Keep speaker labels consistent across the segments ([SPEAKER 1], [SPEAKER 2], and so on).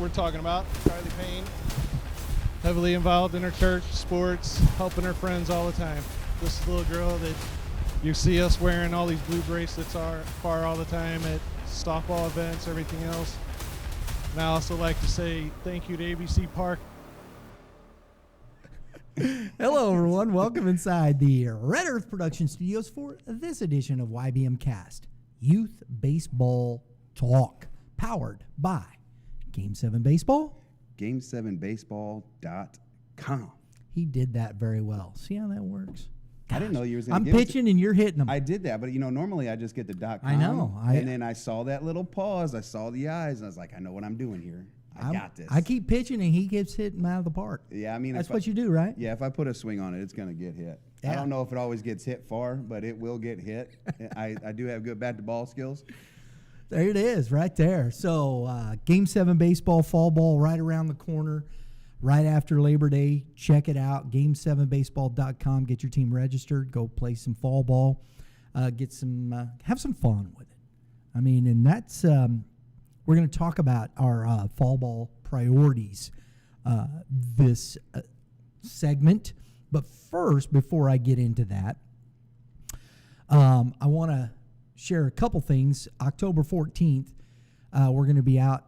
[SPEAKER 1] we're talking about. Carly Payne, heavily involved in her church, sports, helping her friends all the time. This little girl that you see us wearing all these blue bracelets all the time at softball events, everything else. And I also like to say thank you to ABC Park.
[SPEAKER 2] Hello, everyone. Welcome inside the Red Earth Production Studios for this edition of YBMcast, Youth Baseball Talk, powered by Game 7 Baseball.
[SPEAKER 3] Game7baseball.com.
[SPEAKER 2] He did that very well. See how that works?
[SPEAKER 3] I didn't know you was going to
[SPEAKER 2] I'm pitching and you're hitting them.
[SPEAKER 3] I did that, but normally I just get the .com.
[SPEAKER 2] I know.
[SPEAKER 3] And then I saw that little pause. I saw the eyes, and I was like, I know what I'm doing here. I got this.
[SPEAKER 2] I keep pitching and he keeps hitting them out of the park.
[SPEAKER 3] Yeah, I mean,
[SPEAKER 2] that's what you do, right?
[SPEAKER 3] Yeah, if I put a swing on it, it's going to get hit.
[SPEAKER 2] Yeah.
[SPEAKER 3] I don't know if it always gets hit far, but it will get hit. I do have good bat-to-ball skills.
[SPEAKER 2] There it is, right there. So, Game 7 Baseball, fall ball right around the corner, right after Labor Day. Check it out, game7baseball.com. Get your team registered. Go play some fall ball. Have some fun with it. I mean, and that's we're going to talk about our fall ball priorities this segment. But first, before I get into that, I want to share a couple things. October 14th, we're going to be out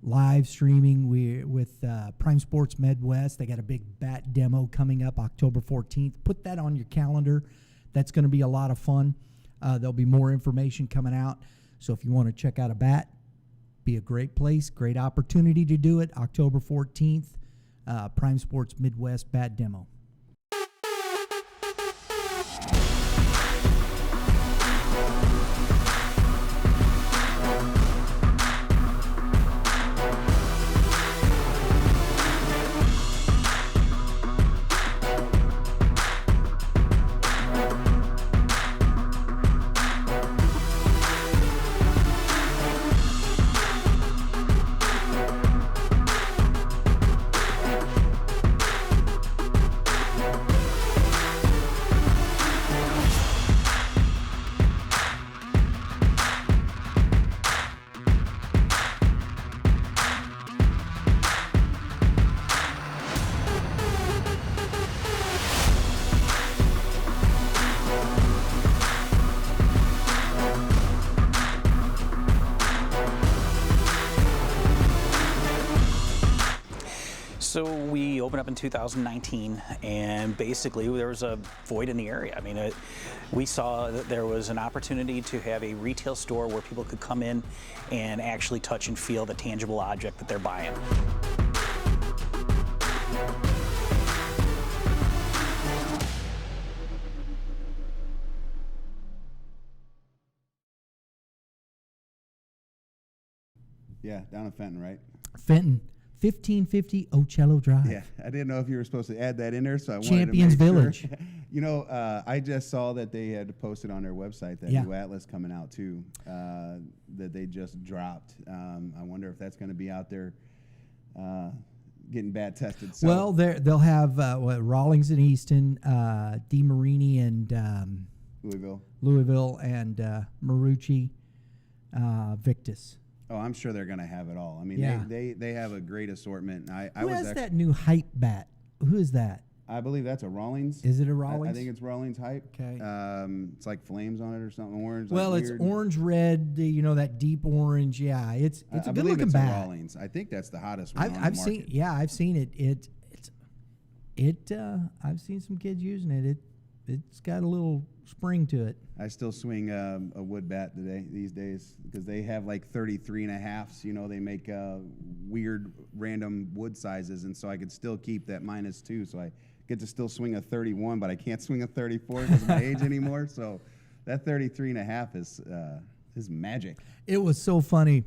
[SPEAKER 2] live streaming with Prime Sports Midwest. They got a big bat demo coming up October 14th. Put that on your calendar. That's going to be a lot of fun. There'll be more information coming out. So if you want to check out a bat, be a great place, great opportunity to do it. October 14th, Prime Sports Midwest bat demo.
[SPEAKER 4] So we opened up in 2019, and basically there was a void in the area. I mean, we saw that there was an opportunity to have a retail store where people could come in and actually touch and feel the tangible object that they're buying.
[SPEAKER 3] Yeah, down in Fenton, right?
[SPEAKER 2] Fenton. 1550 Ocello Drive.
[SPEAKER 3] Yeah, I didn't know if you were supposed to add that in there, so I
[SPEAKER 2] Champions
[SPEAKER 3] wanted to make
[SPEAKER 2] Village.
[SPEAKER 3] Sure. I just saw that they had posted on their website that new Atlas coming out too, that they just dropped. I wonder if that's going to be out there getting bat tested. So
[SPEAKER 2] well, they'll have Rawlings and Easton, DeMarini and Louisville and Marucci, Victus.
[SPEAKER 3] Oh, I'm sure they're going to have it all. I mean, they have a great assortment.
[SPEAKER 2] Who has that new hype bat? Who is that?
[SPEAKER 3] I believe that's a Rawlings.
[SPEAKER 2] Is it a Rawlings?
[SPEAKER 3] I think it's Rawlings hype.
[SPEAKER 2] Okay.
[SPEAKER 3] It's like flames on it or something orange.
[SPEAKER 2] Well,
[SPEAKER 3] like
[SPEAKER 2] it's
[SPEAKER 3] weird.
[SPEAKER 2] Orange red. That deep orange. Yeah, it's a good looking bat.
[SPEAKER 3] Rawlings. I think that's the hottest one.
[SPEAKER 2] I've seen. Yeah, I've seen it. I've seen some kids using it. It's got a little spring to it.
[SPEAKER 3] I still swing a wood bat these days because they have like 33.5s. They make weird random wood sizes, and so I could still keep that -2. So I get to still swing a 31, but I can't swing a 34 because of my age anymore. So that 33.5 is magic.
[SPEAKER 2] It was so funny.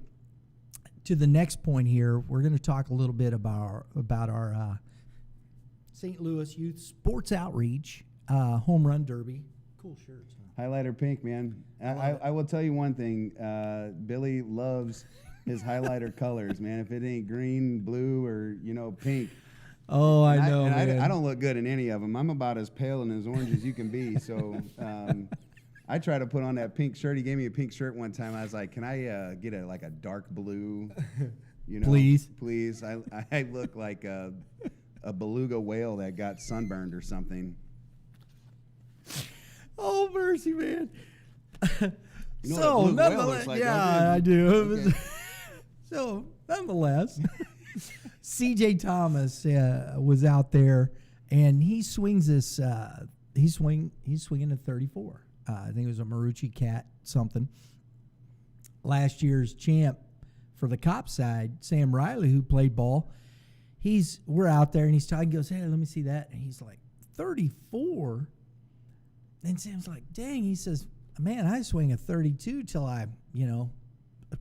[SPEAKER 2] To the next point here, we're going to talk a little bit about our St. Louis Youth Sports Outreach Home Run Derby. Cool shirts. Huh?
[SPEAKER 3] Highlighter pink, man. I will tell you one thing. Billy loves his highlighter colors, man. If it ain't green, blue, or pink.
[SPEAKER 2] Oh, I know, man.
[SPEAKER 3] I don't look good in any of them. I'm about as pale and as orange as you can be. So I try to put on that pink shirt. He gave me a pink shirt one time. I was like, can I get a dark blue You know, please. I look like a beluga whale that got sunburned or something.
[SPEAKER 2] Oh, mercy, man.
[SPEAKER 3] You know
[SPEAKER 2] So,
[SPEAKER 3] what a beluga whale
[SPEAKER 2] nonetheless,
[SPEAKER 3] looks like,
[SPEAKER 2] yeah,
[SPEAKER 3] don't
[SPEAKER 2] I
[SPEAKER 3] you?
[SPEAKER 2] do.
[SPEAKER 3] Okay.
[SPEAKER 2] So, nonetheless, C.J. Thomas was out there, and he swings this. He's swinging a 34. I think it was a Marucci Cat something. Last year's champ for the cop side, Sam Riley, who played ball. We're out there, and he's talking. Goes, hey, let me see that. And he's like, 34. And Sam's like, dang. He says, man, I swing a 32 till I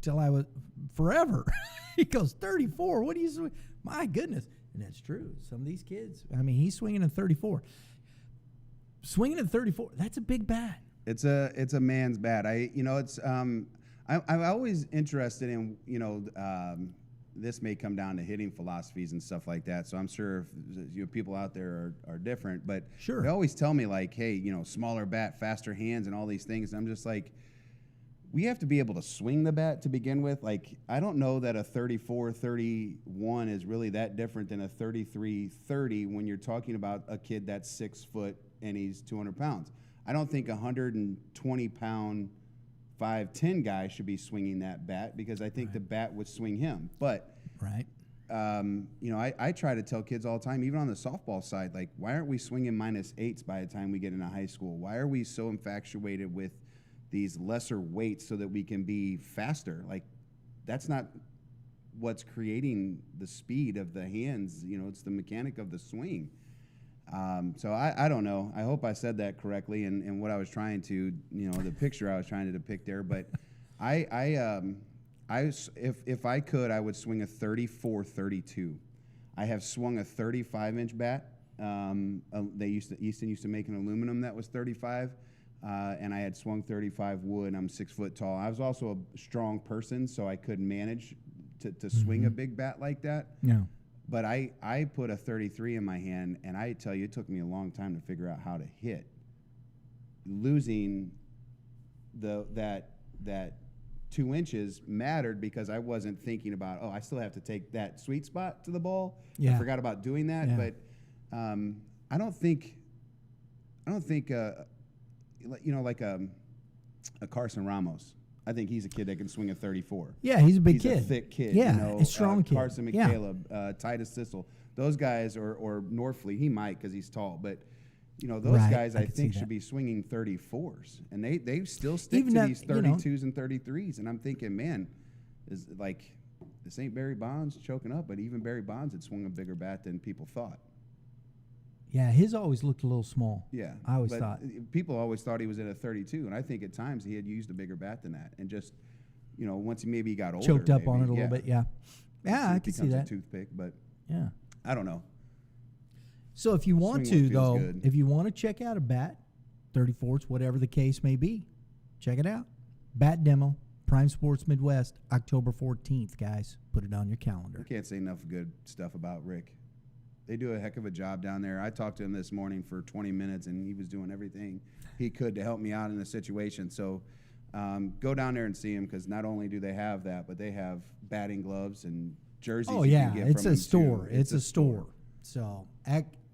[SPEAKER 2] was forever. He goes, 34. What do you swing? My goodness. And that's true. Some of these kids, I mean, he's swinging a 34. Swinging at 34, that's a big bat.
[SPEAKER 3] It's a man's bat. I'm always interested in, this may come down to hitting philosophies and stuff like that. So I'm sure if, people out there are different, but
[SPEAKER 2] Sure.
[SPEAKER 3] They always tell me like, hey, smaller bat, faster hands and all these things. And I'm just like, we have to be able to swing the bat to begin with. Like, I don't know that a 34, 31 is really that different than a 33, 30 when you're talking about a kid that's 6 foot and he's 200 pounds. I don't think a 120-pound 5'10" guy should be swinging that bat because I think the bat would swing him. But
[SPEAKER 2] Right.
[SPEAKER 3] I try to tell kids all the time, even on the softball side, like, why aren't we swinging -8s by the time we get into high school? Why are we so infatuated with these lesser weights so that we can be faster? Like, that's not what's creating the speed of the hands. It's the mechanic of the swing. So I don't know. I hope I said that correctly and what I was trying to, the picture I was trying to depict there. But if I could, I would swing a 34, 32. I have swung a 35-inch bat. Easton used to make an aluminum that was 35, and I had swung 35 wood. I'm 6 foot tall. I was also a strong person, so I could manage to swing a big bat like that.
[SPEAKER 2] Yeah.
[SPEAKER 3] But I put a 33 in my hand, and I tell you, it took me a long time to figure out how to hit. Losing that 2 inches mattered because I wasn't thinking about, I still have to take that sweet spot to the ball.
[SPEAKER 2] Yeah.
[SPEAKER 3] I forgot about doing that.
[SPEAKER 2] Yeah.
[SPEAKER 3] But I don't think like a Carson Ramos. I think he's a kid that can swing a 34.
[SPEAKER 2] Yeah, he's a big
[SPEAKER 3] He's
[SPEAKER 2] kid.
[SPEAKER 3] a thick kid.
[SPEAKER 2] Yeah, a strong kid.
[SPEAKER 3] Carson
[SPEAKER 2] Yeah.
[SPEAKER 3] McCaleb, Titus Sissel. Those guys, or Norfleet, he might because he's tall. But, those
[SPEAKER 2] Right,
[SPEAKER 3] guys
[SPEAKER 2] I
[SPEAKER 3] I
[SPEAKER 2] could
[SPEAKER 3] think
[SPEAKER 2] see
[SPEAKER 3] should
[SPEAKER 2] that.
[SPEAKER 3] be swinging 34s. And they still stick
[SPEAKER 2] Even
[SPEAKER 3] to
[SPEAKER 2] that,
[SPEAKER 3] these 32s and 33s. And I'm thinking, man, this ain't Barry Bonds choking up. But even Barry Bonds had swung a bigger bat than people thought.
[SPEAKER 2] Yeah, his always looked a little small.
[SPEAKER 3] Yeah.
[SPEAKER 2] I always
[SPEAKER 3] but
[SPEAKER 2] thought.
[SPEAKER 3] people always thought he was at a 32. And I think at times he had used a bigger bat than that. And just, once he got older.
[SPEAKER 2] Choked up on it a
[SPEAKER 3] maybe,
[SPEAKER 2] little bit, yeah. Yeah, I
[SPEAKER 3] it
[SPEAKER 2] can see
[SPEAKER 3] becomes
[SPEAKER 2] that.
[SPEAKER 3] a toothpick, but
[SPEAKER 2] Yeah.
[SPEAKER 3] I don't know.
[SPEAKER 2] So if you want
[SPEAKER 3] Swing
[SPEAKER 2] to,
[SPEAKER 3] what feels
[SPEAKER 2] though,
[SPEAKER 3] good.
[SPEAKER 2] if you want to check out a bat, 34s, whatever the case may be, check it out. Bat demo, Prime Sports Midwest, October 14th, guys. Put it on your
[SPEAKER 3] I
[SPEAKER 2] calendar.
[SPEAKER 3] can't say enough good stuff about Rick. They do a heck of a job down there. I talked to him this morning for 20 minutes, and he was doing everything he could to help me out in the situation. So go down there and see him because not only do they have that, but they have batting gloves and jerseys.
[SPEAKER 2] Oh,
[SPEAKER 3] you
[SPEAKER 2] yeah,
[SPEAKER 3] can get
[SPEAKER 2] it's
[SPEAKER 3] from
[SPEAKER 2] a
[SPEAKER 3] them,
[SPEAKER 2] store.
[SPEAKER 3] too.
[SPEAKER 2] It's a store. So,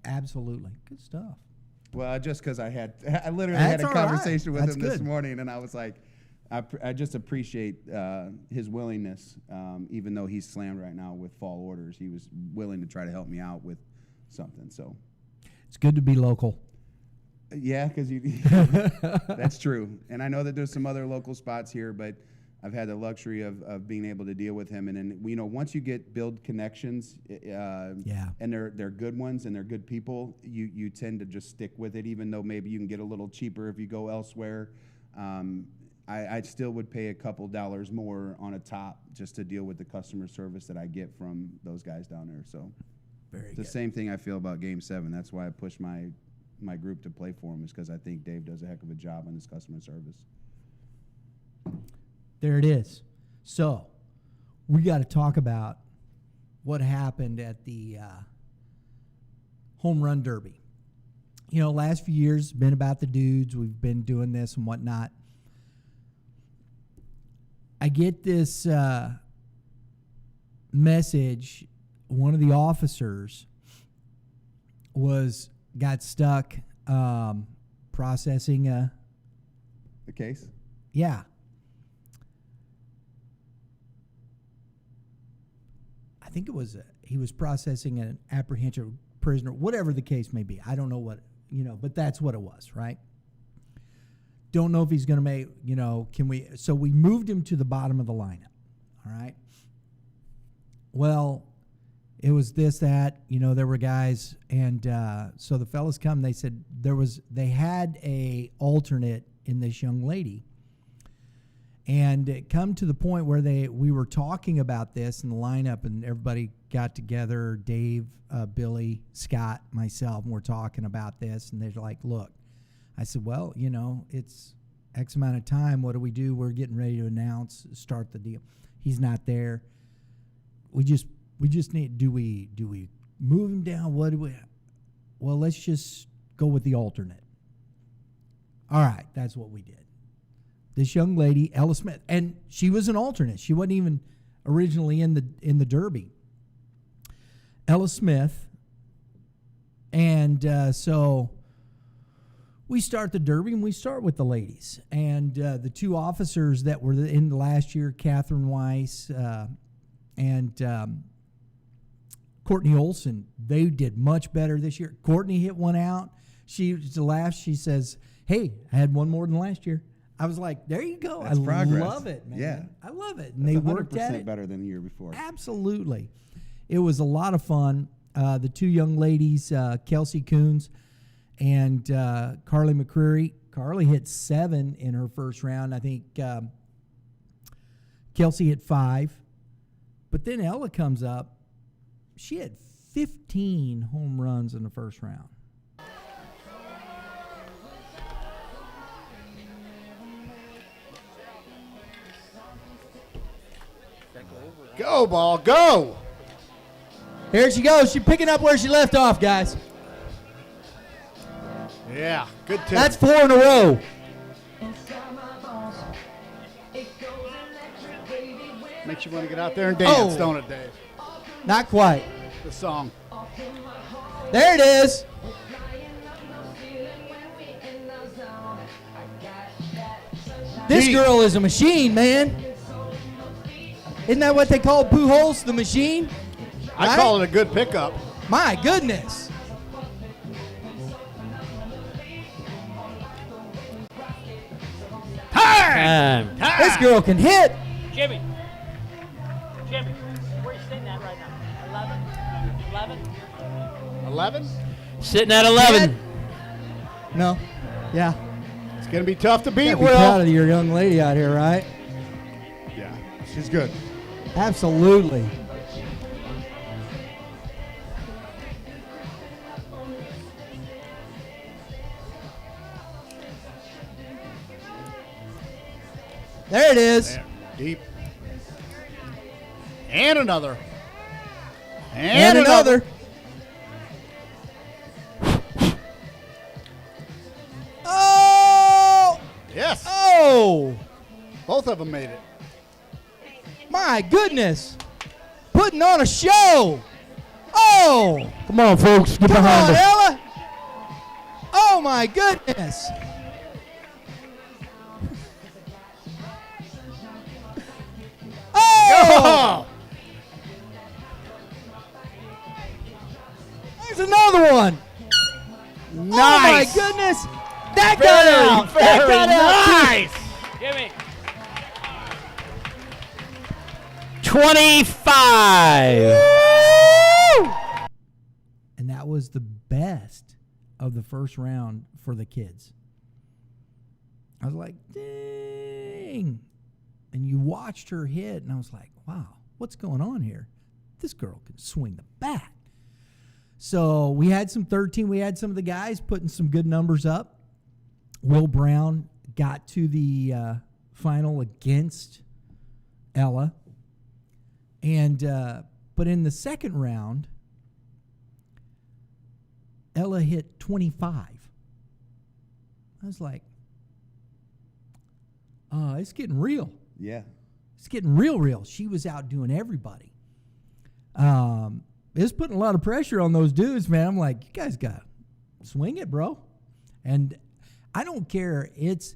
[SPEAKER 2] absolutely. Good stuff.
[SPEAKER 3] Well, just because I literally
[SPEAKER 2] That's
[SPEAKER 3] had a
[SPEAKER 2] all right.
[SPEAKER 3] conversation with
[SPEAKER 2] That's
[SPEAKER 3] him this
[SPEAKER 2] good.
[SPEAKER 3] morning, and I was like, I just appreciate his willingness, even though he's slammed right now with fall orders. He was willing to try to help me out with something. So
[SPEAKER 2] It's good to be local.
[SPEAKER 3] yeah, because that's true. And I know that there's some other local spots here, but I've had the luxury of being able to deal with him. And then once you build connections, and they're good ones and they're good people, you tend to just stick with it, even though maybe you can get a little cheaper if you go elsewhere. I still would pay a couple dollars more on a top just to deal with the customer service that I get from those guys down there. So
[SPEAKER 2] Very
[SPEAKER 3] it's
[SPEAKER 2] good.
[SPEAKER 3] the same thing I feel about Game 7. That's why I push my group to play for him, is because I think Dave does a heck of a job on his customer service.
[SPEAKER 2] There it is. So, we got to talk about what happened at the Home Run Derby. Last few years been about the dudes. We've been doing this and whatnot. I get this message, one of the officers got stuck processing
[SPEAKER 3] The case.
[SPEAKER 2] Yeah. I think it was he was processing an apprehension prisoner, whatever the case may be. I don't know what, but that's what it was, right? Don't know if he's going to make, so we moved him to the bottom of the lineup, all right? Well, it was this, that, there were guys, and so the fellas come, they said they had a alternate in this young lady. And it come to the point where we were talking about this in the lineup, and everybody got together, Dave, Billy, Scott, myself, and we're talking about this, and they're like, look, I said, well, it's X amount of time. What do we do? We're getting ready to start the deal. He's not there. We just need, do we move him down? What do we, well, let's just go with the alternate. All right, that's what we did. This young lady, Ella Smith, and she was an alternate. She wasn't even originally in the Derby. Ella Smith, and so we start the Derby, and we start with the ladies. And the two officers that were in the last year, Catherine Weiss and Courtney Olson, they did much better this year. Courtney hit one out. She laughed. She says, "Hey, I had one more than last year." I was like, there you go.
[SPEAKER 3] That's progress.
[SPEAKER 2] Love it, man.
[SPEAKER 3] Yeah.
[SPEAKER 2] I love it.
[SPEAKER 3] That's
[SPEAKER 2] And they worked at
[SPEAKER 3] 100%
[SPEAKER 2] it.
[SPEAKER 3] better than the year before.
[SPEAKER 2] Absolutely. It was a lot of fun. The two young ladies, Kelsey Coons and Carly McCreary. Carly hit 7 in her first round. I think Kelsey hit 5. But then Ella comes up. She had 15 home runs in the first round.
[SPEAKER 5] Go, ball, go!
[SPEAKER 2] Here she goes. She's picking up where she left off, guys.
[SPEAKER 5] Yeah, good tip.
[SPEAKER 2] That's 4 in a row.
[SPEAKER 5] Makes you want to get out there and dance,
[SPEAKER 2] Oh.
[SPEAKER 5] don't it, Dave?
[SPEAKER 2] Not quite.
[SPEAKER 5] The song.
[SPEAKER 2] There it is. This
[SPEAKER 5] Deep.
[SPEAKER 2] girl is a machine, man. Isn't that what they call Pujols, the machine?
[SPEAKER 5] I
[SPEAKER 2] Right?
[SPEAKER 5] call it a good pickup.
[SPEAKER 2] My goodness.
[SPEAKER 5] Time!
[SPEAKER 2] This girl can hit.
[SPEAKER 6] Jimmy, where are you sitting at right now? 11?
[SPEAKER 5] 11?
[SPEAKER 6] Sitting at 11.
[SPEAKER 2] No. Yeah.
[SPEAKER 5] It's going to be tough to beat,
[SPEAKER 2] Gotta be proud
[SPEAKER 5] Will.
[SPEAKER 2] of your young lady out here, right?
[SPEAKER 5] Yeah, she's good.
[SPEAKER 2] Absolutely. There it is.
[SPEAKER 5] There, deep. And another.
[SPEAKER 2] And another. Oh!
[SPEAKER 5] Yes,
[SPEAKER 2] Oh!
[SPEAKER 5] both of them made it.
[SPEAKER 2] My goodness. Putting on a show. Oh!
[SPEAKER 6] Come on, folks. Get
[SPEAKER 2] Come on, Ella. Oh, my goodness. Oh!
[SPEAKER 5] Oh!
[SPEAKER 2] There's another one.
[SPEAKER 5] Nice!
[SPEAKER 2] Oh, my goodness. That got out. That
[SPEAKER 5] Very
[SPEAKER 2] got out.
[SPEAKER 5] nice!
[SPEAKER 6] Jimmy.
[SPEAKER 7] 25.
[SPEAKER 2] Woo! And that was the best of the first round for the kids. I was like, dang. And you watched her hit, and I was like, wow, what's going on here? This girl can swing the bat. So we had some 13. We had some of the guys putting some good numbers up. Will Brown got to the final against Ella. And but in the second round, Ella hit 25. I was like, it's getting real.
[SPEAKER 3] Yeah.
[SPEAKER 2] It's getting real. She was out doing everybody. It's putting a lot of pressure on those dudes, man. I'm like, you guys got to swing it, bro. And I don't care. It's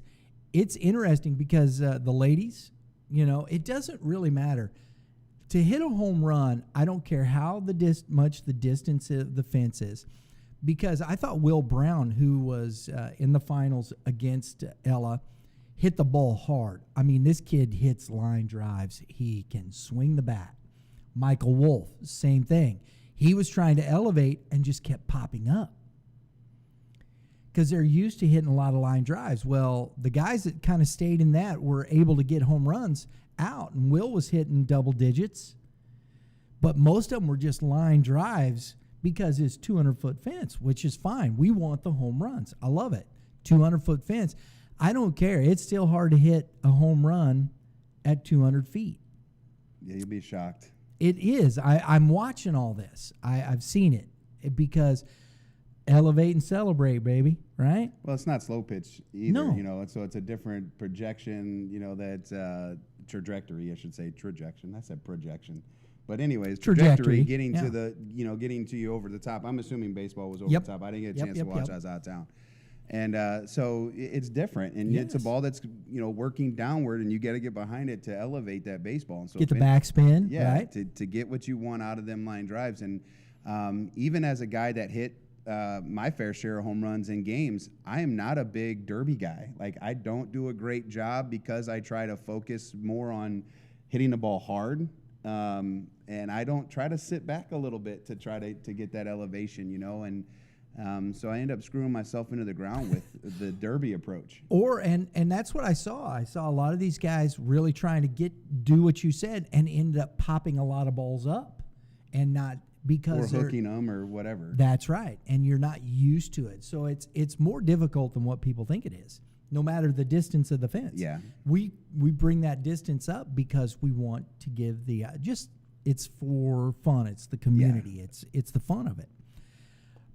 [SPEAKER 2] interesting because the ladies, it doesn't really matter. To hit a home run, I don't care how much the distance of the fence is, because I thought Will Brown, who was in the finals against Ella, hit the ball hard. I mean, this kid hits line drives. He can swing the bat. Michael Wolf, same thing. He was trying to elevate and just kept popping up because they're used to hitting a lot of line drives. Well, the guys that kind of stayed in that were able to get home runs out, and Will was hitting double digits, but most of them were just line drives because it's 200-foot fence, which is fine. We want the home runs. I love it. 200-foot fence. I don't care. It's still hard to hit a home run at 200 feet.
[SPEAKER 3] Yeah, you'd be shocked.
[SPEAKER 2] It is. I'm watching all this. I've seen it because elevate and celebrate, baby, right?
[SPEAKER 3] Well, it's not slow pitch either,
[SPEAKER 2] No.
[SPEAKER 3] so it's a different projection, that's trajectory, I should say, projection. I said projection. But anyways, trajectory getting to the, getting to you over the top. I'm assuming baseball was over the top. I didn't get a chance to watch. I was out of town. And so it's different, and it's a ball that's working downward, and you got to get behind it to elevate that baseball. And so
[SPEAKER 2] get the backspin, right?
[SPEAKER 3] To get what you want out of them line drives. And even as a guy that hit my fair share of home runs in games, I am not a big derby guy. Like, I don't do a great job because I try to focus more on hitting the ball hard, and I don't try to sit back a little bit to try to get that elevation, and so I end up screwing myself into the ground with the derby approach.
[SPEAKER 2] And that's what I saw. I saw a lot of these guys really trying to do what you said and ended up popping a lot of balls up and not because
[SPEAKER 3] or hooking them or whatever.
[SPEAKER 2] That's right. And you're not used to it. So it's more difficult than what people think it is, no matter the distance of the fence.
[SPEAKER 3] Yeah.
[SPEAKER 2] We bring that distance up because we want to give the it's for fun. It's the community.
[SPEAKER 3] Yeah.
[SPEAKER 2] It's the fun of it.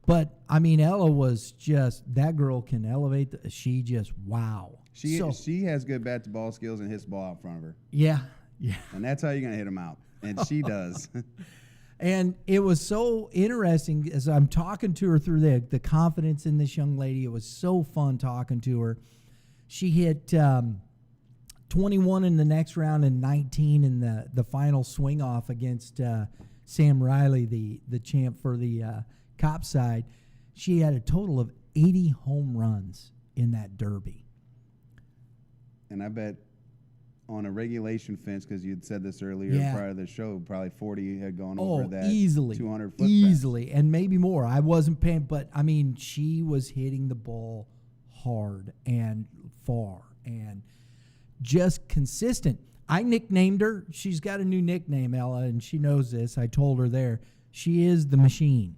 [SPEAKER 2] But I mean, Ella was just, that girl can elevate. She just, wow.
[SPEAKER 3] She has good bat to ball skills and hits the ball out in front of her.
[SPEAKER 2] Yeah.
[SPEAKER 3] And that's how you're gonna hit them out. And she does.
[SPEAKER 2] And it was so interesting as I'm talking to her through the confidence in this young lady. It was so fun talking to her. She hit 21 in the next round and 19 in the final swing off against Sam Riley, the champ for the Cop side. She had a total of 80 home runs in that derby.
[SPEAKER 3] And I bet on a regulation fence, because you'd said this earlier prior to the show, probably 40 had gone over that
[SPEAKER 2] easily
[SPEAKER 3] 200-foot
[SPEAKER 2] easily fence. And maybe more. I wasn't paying, but I mean, she was hitting the ball hard and far and just consistent. I nicknamed her. She's got a new nickname, Ella, and she knows this. I told her there. She is the machine.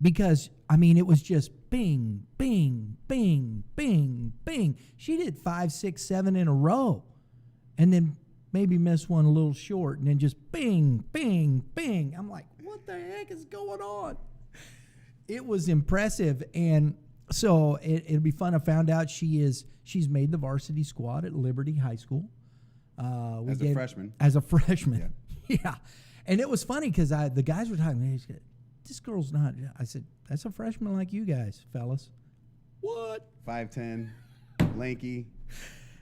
[SPEAKER 2] Because, I mean, it was just bing, bing, bing, bing, bing. She did 5, 6, 7 in a row. And then maybe missed one a little short. And then just bing, bing, bing. I'm like, what the heck is going on? It was impressive. And so it'll be fun. I found out she's made the varsity squad at Liberty High School.
[SPEAKER 3] As a freshman.
[SPEAKER 2] As a freshman. Yeah. And it was funny because the guys were talking, this girl's not. I said, that's a freshman like you guys, fellas. What?
[SPEAKER 3] 5'10", lanky,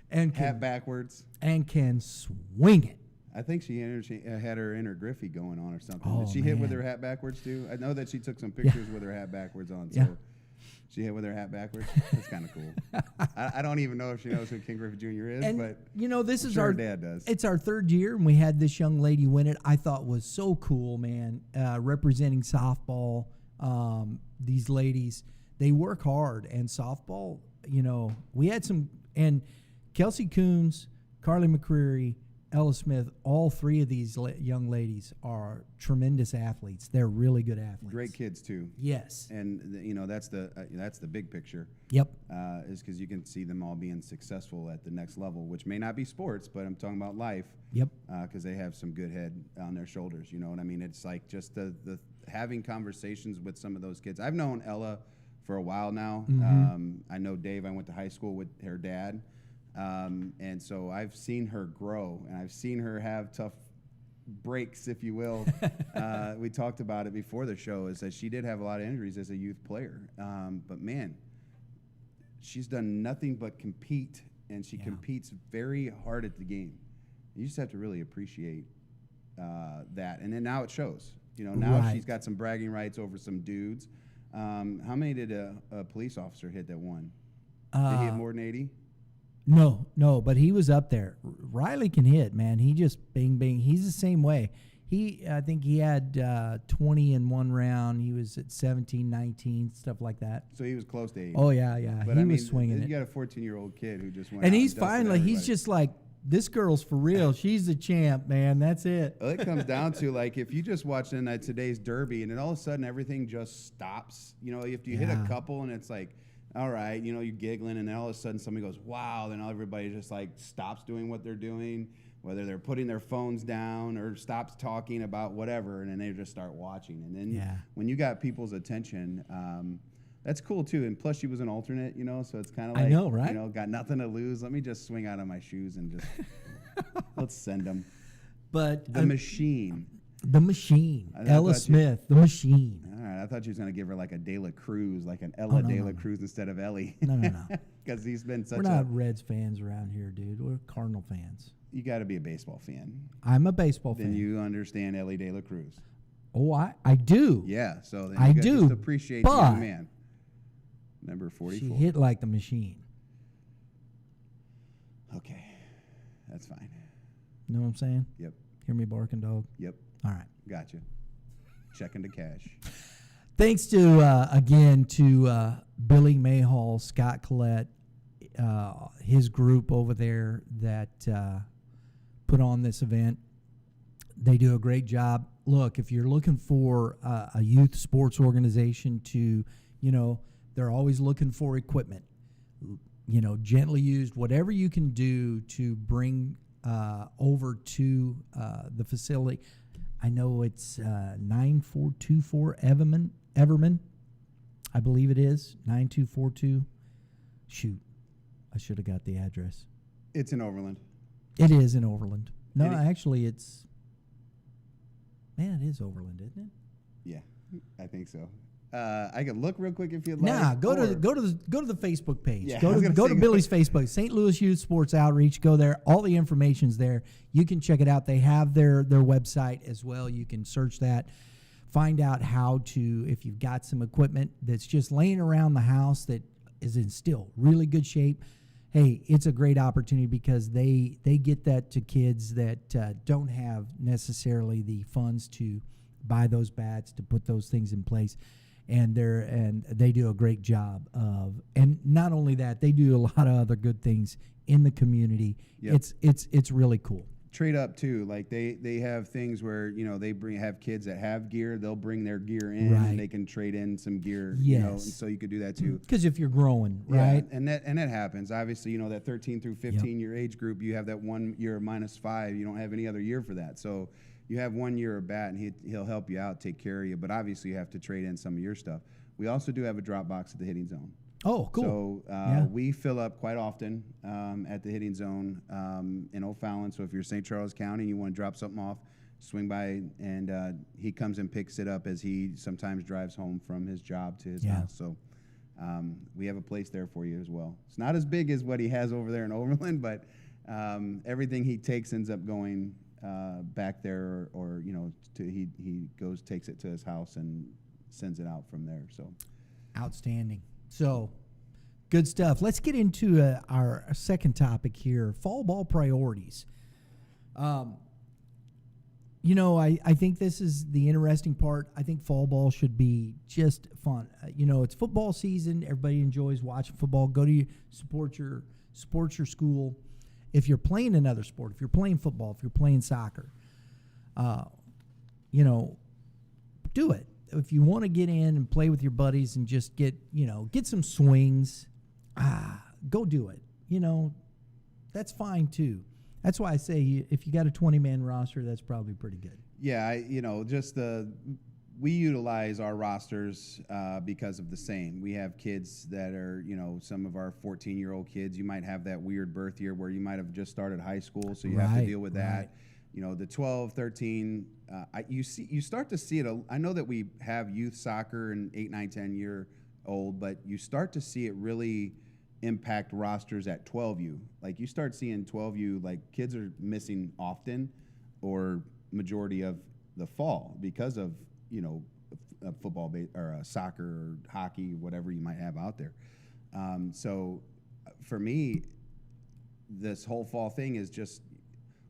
[SPEAKER 2] and
[SPEAKER 3] hat backwards.
[SPEAKER 2] And can swing it.
[SPEAKER 3] I think she had her inner Griffey going on or something.
[SPEAKER 2] Oh,
[SPEAKER 3] Did she hit with her hat backwards too? I know that she took some pictures with her hat backwards on. So she hit with her hat backwards. That's kind of cool. I don't even know if she knows who King Griffey Jr. is, but
[SPEAKER 2] this is
[SPEAKER 3] sure
[SPEAKER 2] our
[SPEAKER 3] dad does.
[SPEAKER 2] It's our third year, and we had this young lady win it. I thought was so cool, man. Representing softball, these ladies, they work hard, and softball. We had some, and Kelsey Coons, Carly McCreary, Ella Smith, all three of these young ladies are tremendous athletes. They're really good athletes.
[SPEAKER 3] Great kids too.
[SPEAKER 2] Yes.
[SPEAKER 3] And that's the big picture.
[SPEAKER 2] Yep.
[SPEAKER 3] Is because you can see them all being successful at the next level, which may not be sports, but I'm talking about life.
[SPEAKER 2] Yep.
[SPEAKER 3] Because they have some good head on their shoulders. You know what I mean? It's like just the having conversations with some of those kids. I've known Ella for a while now.
[SPEAKER 2] Mm-hmm.
[SPEAKER 3] I know Dave. I went to high school with her dad. And so I've seen her grow, and I've seen her have tough breaks, if you will. We talked about it before the show, is that she did have a lot of injuries as a youth player. But man, she's done nothing but compete, and she competes very hard at the game. You just have to really appreciate that. And then now it shows. You know, now she's got some bragging rights over some dudes. How many did a police officer hit that won? Did he hit more than 80?
[SPEAKER 2] No, but he was up there. Riley can hit, man. He just bing, bing. He's the same way. I think he had 20 in one round. He was at 17, 19, stuff like that.
[SPEAKER 3] So he was close to 80.
[SPEAKER 2] Oh, yeah.
[SPEAKER 3] But
[SPEAKER 2] he was swinging it.
[SPEAKER 3] You got a 14-year-old kid who just went
[SPEAKER 2] And
[SPEAKER 3] out
[SPEAKER 2] he's
[SPEAKER 3] and dusted
[SPEAKER 2] finally, he's
[SPEAKER 3] everybody.
[SPEAKER 2] just like, this girl's for real. She's the champ, man. That's it.
[SPEAKER 3] Well, it comes down to, like, if you just watch today's Derby and then all of a sudden everything just stops. You know, if you hit a couple and it's like, all right, you know, you're giggling, and then all of a sudden somebody goes, wow, then everybody just, like, stops doing what they're doing, whether they're putting their phones down or stops talking about whatever, and then they just start watching. And then when you got people's attention, that's cool, too. And plus, she was an alternate, you know, so it's kind of like,
[SPEAKER 2] I know, right?
[SPEAKER 3] You know, got nothing to lose. Let me just swing out of my shoes and just let's send them.
[SPEAKER 2] But
[SPEAKER 3] The machine.
[SPEAKER 2] The machine.
[SPEAKER 3] I
[SPEAKER 2] Ella
[SPEAKER 3] thought
[SPEAKER 2] Smith, the machine.
[SPEAKER 3] All right, I thought you was going to give her like a De La Cruz, like an Ella De La Cruz instead of Ellie.
[SPEAKER 2] No.
[SPEAKER 3] Because he's been such
[SPEAKER 2] We're not Reds fans around here, dude. We're Cardinal fans.
[SPEAKER 3] You got to be a baseball fan.
[SPEAKER 2] I'm a baseball
[SPEAKER 3] Then
[SPEAKER 2] fan.
[SPEAKER 3] you understand Ellie De La Cruz.
[SPEAKER 2] Oh, I do.
[SPEAKER 3] Yeah, so then
[SPEAKER 2] I
[SPEAKER 3] you gotta
[SPEAKER 2] do,
[SPEAKER 3] just appreciate the
[SPEAKER 2] but
[SPEAKER 3] young man. Number
[SPEAKER 2] She
[SPEAKER 3] 44.
[SPEAKER 2] hit like the machine.
[SPEAKER 3] Okay, that's fine.
[SPEAKER 2] Know what I'm saying?
[SPEAKER 3] Yep,
[SPEAKER 2] Hear me barking, dog?
[SPEAKER 3] yep,
[SPEAKER 2] All right.
[SPEAKER 3] gotcha. Checking the cash.
[SPEAKER 2] Thanks to, again, to Billy Mayhall, Scott Collette, his group over there that put on this event. They do a great job. Look, if you're looking for a youth sports organization to, you know, they're always looking for equipment, you know, gently used, whatever you can do to bring over to the facility. I know it's 9424 Everman, I believe it is, 9242. Shoot, I should have got the address.
[SPEAKER 3] It's in Overland.
[SPEAKER 2] It is in Overland. No,
[SPEAKER 3] And
[SPEAKER 2] actually, it is Overland, isn't it?
[SPEAKER 3] Yeah, I think so. I could look real quick if you'd like.
[SPEAKER 2] Nah, go to
[SPEAKER 3] or-
[SPEAKER 2] the Facebook page.
[SPEAKER 3] Yeah, I
[SPEAKER 2] go
[SPEAKER 3] was
[SPEAKER 2] to
[SPEAKER 3] gonna
[SPEAKER 2] go
[SPEAKER 3] say
[SPEAKER 2] to
[SPEAKER 3] go-
[SPEAKER 2] Billy's Facebook, St. Louis Youth Sports Outreach. Go there. All the information's there. You can check it out. They have their website as well. You can search that. Find out how to, if you've got some equipment that's just laying around the house that is in still really good shape. Hey, it's a great opportunity because they get that to kids that don't have necessarily the funds to buy those bats, to put those things in place. And they do a great job of, and not only that, they do a lot of other good things in the community.
[SPEAKER 3] Yep.
[SPEAKER 2] It's really cool.
[SPEAKER 3] Trade up too, like they have things where, you know, they have kids that have gear, they'll bring their gear in,
[SPEAKER 2] Right.
[SPEAKER 3] and they can trade in some gear. You know, and
[SPEAKER 2] Yes.
[SPEAKER 3] so you could do that too.
[SPEAKER 2] Because if you're growing,
[SPEAKER 3] Yeah,
[SPEAKER 2] right?
[SPEAKER 3] and that happens. Obviously, you know, that 13 through 15 year age group, you have that 1 year -5. You don't have any other year for that. So you have 1 year of bat, and he'll help you out, take care of you. But obviously, you have to trade in some of your stuff. We also do have a drop box at the hitting zone.
[SPEAKER 2] Oh, cool.
[SPEAKER 3] So
[SPEAKER 2] Yeah.
[SPEAKER 3] we fill up quite often at the hitting zone in O'Fallon. So if you're St. Charles County and you want to drop something off, swing by, and he comes and picks it up as he sometimes drives home from his job to his house. So we have a place there for you as well. It's not as big as what he has over there in Overland, but everything he takes ends up going back there, or you know, he goes, takes it to his house and sends it out from there. So
[SPEAKER 2] Outstanding. So, good stuff. Let's get into our second topic here, fall ball priorities. You know, I think this is the interesting part. I think fall ball should be just fun. You know, it's football season. Everybody enjoys watching football. Go to support your school. If you're playing another sport, if you're playing football, if you're playing soccer, you know, do it. If you want to get in and play with your buddies and just get some swings, go do it. You know, that's fine too. That's why I say if you got a 20-man roster, that's probably pretty good.
[SPEAKER 3] yeah, we utilize our rosters because of the same. We have kids that are, you know, some of our 14-year-old kids. You might have that weird birth year where you might have just started high school, so you have to
[SPEAKER 2] Right,
[SPEAKER 3] deal with
[SPEAKER 2] right.
[SPEAKER 3] that. you know, the 12, 13, you start to see it. I know that we have youth soccer and 8, 9, 10-year old, but you start to see it really impact rosters at 12U. Like you start seeing 12U, like kids are missing often or majority of the fall because of, you know, football or soccer or hockey, whatever you might have out there. So for me, this whole fall thing is just,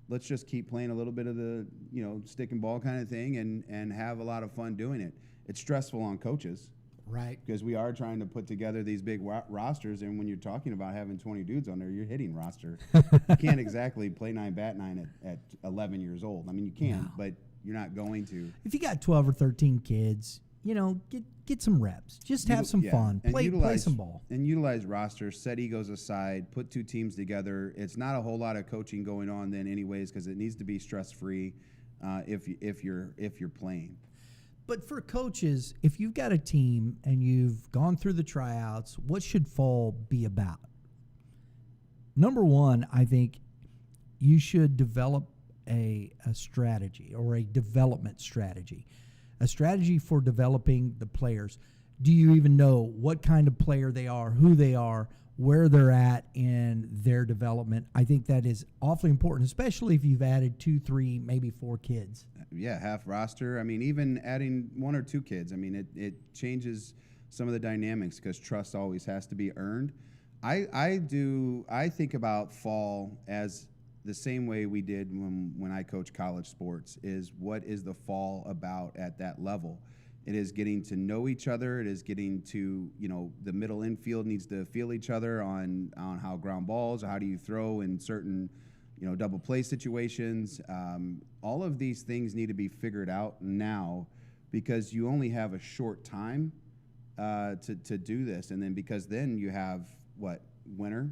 [SPEAKER 3] let's just keep playing a little bit of the, you know, stick and ball kind of thing and have a lot of fun doing it. It's stressful on coaches.
[SPEAKER 2] Right.
[SPEAKER 3] Because we are trying to put together these big rosters, and when you're talking about having 20 dudes on there, you're hitting roster. You can't exactly play 9, bat 9 at 11 years old. I mean, you can, but you're not going to.
[SPEAKER 2] If you got 12 or 13 kids, you know, get some reps. Just have some fun. Play some ball.
[SPEAKER 3] And utilize rosters, set egos aside, put 2 teams together. It's not a whole lot of coaching going on then anyways, because it needs to be stress-free if you're playing.
[SPEAKER 2] But for coaches, if you've got a team and you've gone through the tryouts, what should fall be about? Number one, I think you should develop a strategy or a development strategy, a strategy for developing the players. Do you even know what kind of player they are, who they are, where they're at in their development? I think that is awfully important, especially if you've added 2, 3, maybe 4 kids.
[SPEAKER 3] Yeah, half roster. I mean, even adding 1 or 2 kids. I mean, it changes some of the dynamics because trust always has to be earned. I think about fall as the same way we did when I coached college sports. Is what is the fall about at that level? It is getting to know each other. It is getting to, you know, the middle infield needs to feel each other on how ground balls, how do you throw in certain, you know, double play situations. All of these things need to be figured out now because you only have a short time to do this. And then because then you have, winter?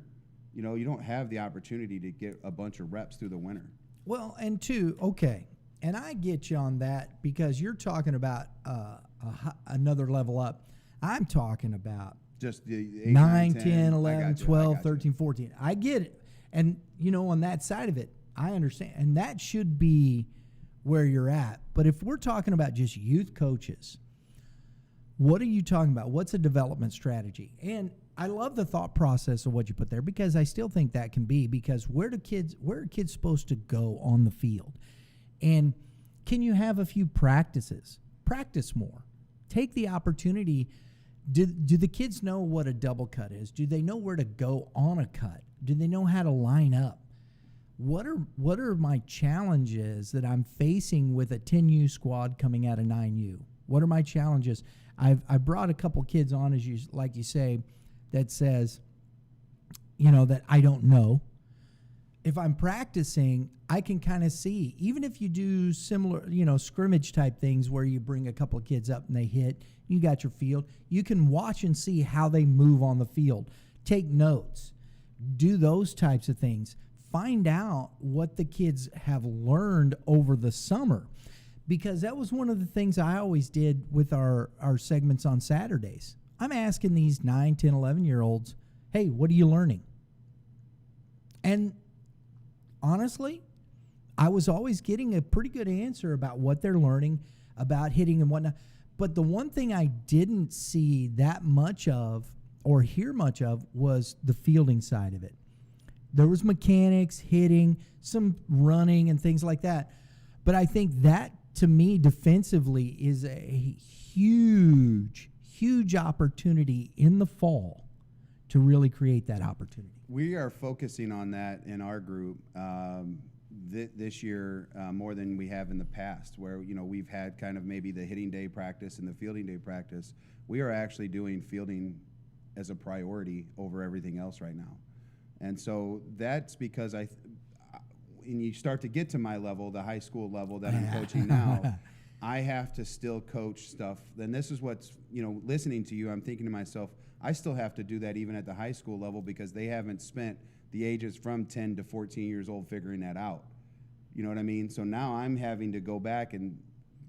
[SPEAKER 3] You know, you don't have the opportunity to get a bunch of reps through the winter.
[SPEAKER 2] Well, and 2, okay, and I get you on that because you're talking about another level up. I'm talking about
[SPEAKER 3] just the 8,
[SPEAKER 2] 9, 10, 11,
[SPEAKER 3] you,
[SPEAKER 2] 12, 13, 14. I get it. And, you know, on that side of it, I understand. And that should be where you're at. But if we're talking about just youth coaches, what are you talking about? What's a development strategy? And I love the thought process of what you put there because I still think that can be because where are kids supposed to go on the field? And can you have a few practices? Practice more. Take the opportunity. Do the kids know what a double cut is? Do they know where to go on a cut? Do they know how to line up? What are my challenges that I'm facing with a 10U squad coming out of 9U? What are my challenges? I brought a couple kids on, as you like you say, that says, you know, that I don't know. If I'm practicing, I can kind of see, even if you do similar, you know, scrimmage type things where you bring a couple of kids up and they hit, you got your field, you can watch and see how they move on the field. Take notes. Do those types of things. Find out what the kids have learned over the summer. Because that was one of the things I always did with our segments on Saturdays. I'm asking these 9, 10, 11-year-olds, hey, what are you learning? And honestly, I was always getting a pretty good answer about what they're learning, about hitting and whatnot. But the one thing I didn't see that much of or hear much of was the fielding side of it. There was mechanics, hitting, some running and things like that. But I think that, to me, defensively is a huge opportunity in the fall to really create that opportunity.
[SPEAKER 3] We are focusing on that in our group this year more than we have in the past, where, you know, we've had kind of maybe the hitting day practice and the fielding day practice. We are actually doing fielding as a priority over everything else right now. And so that's because and you start to get to my level, the high school level that I'm coaching now, I have to still coach stuff. Then this is what's, you know, listening to you, I'm thinking to myself, I still have to do that even at the high school level because they haven't spent the ages from 10 to 14 years old figuring that out. You know what I mean? So now I'm having to go back and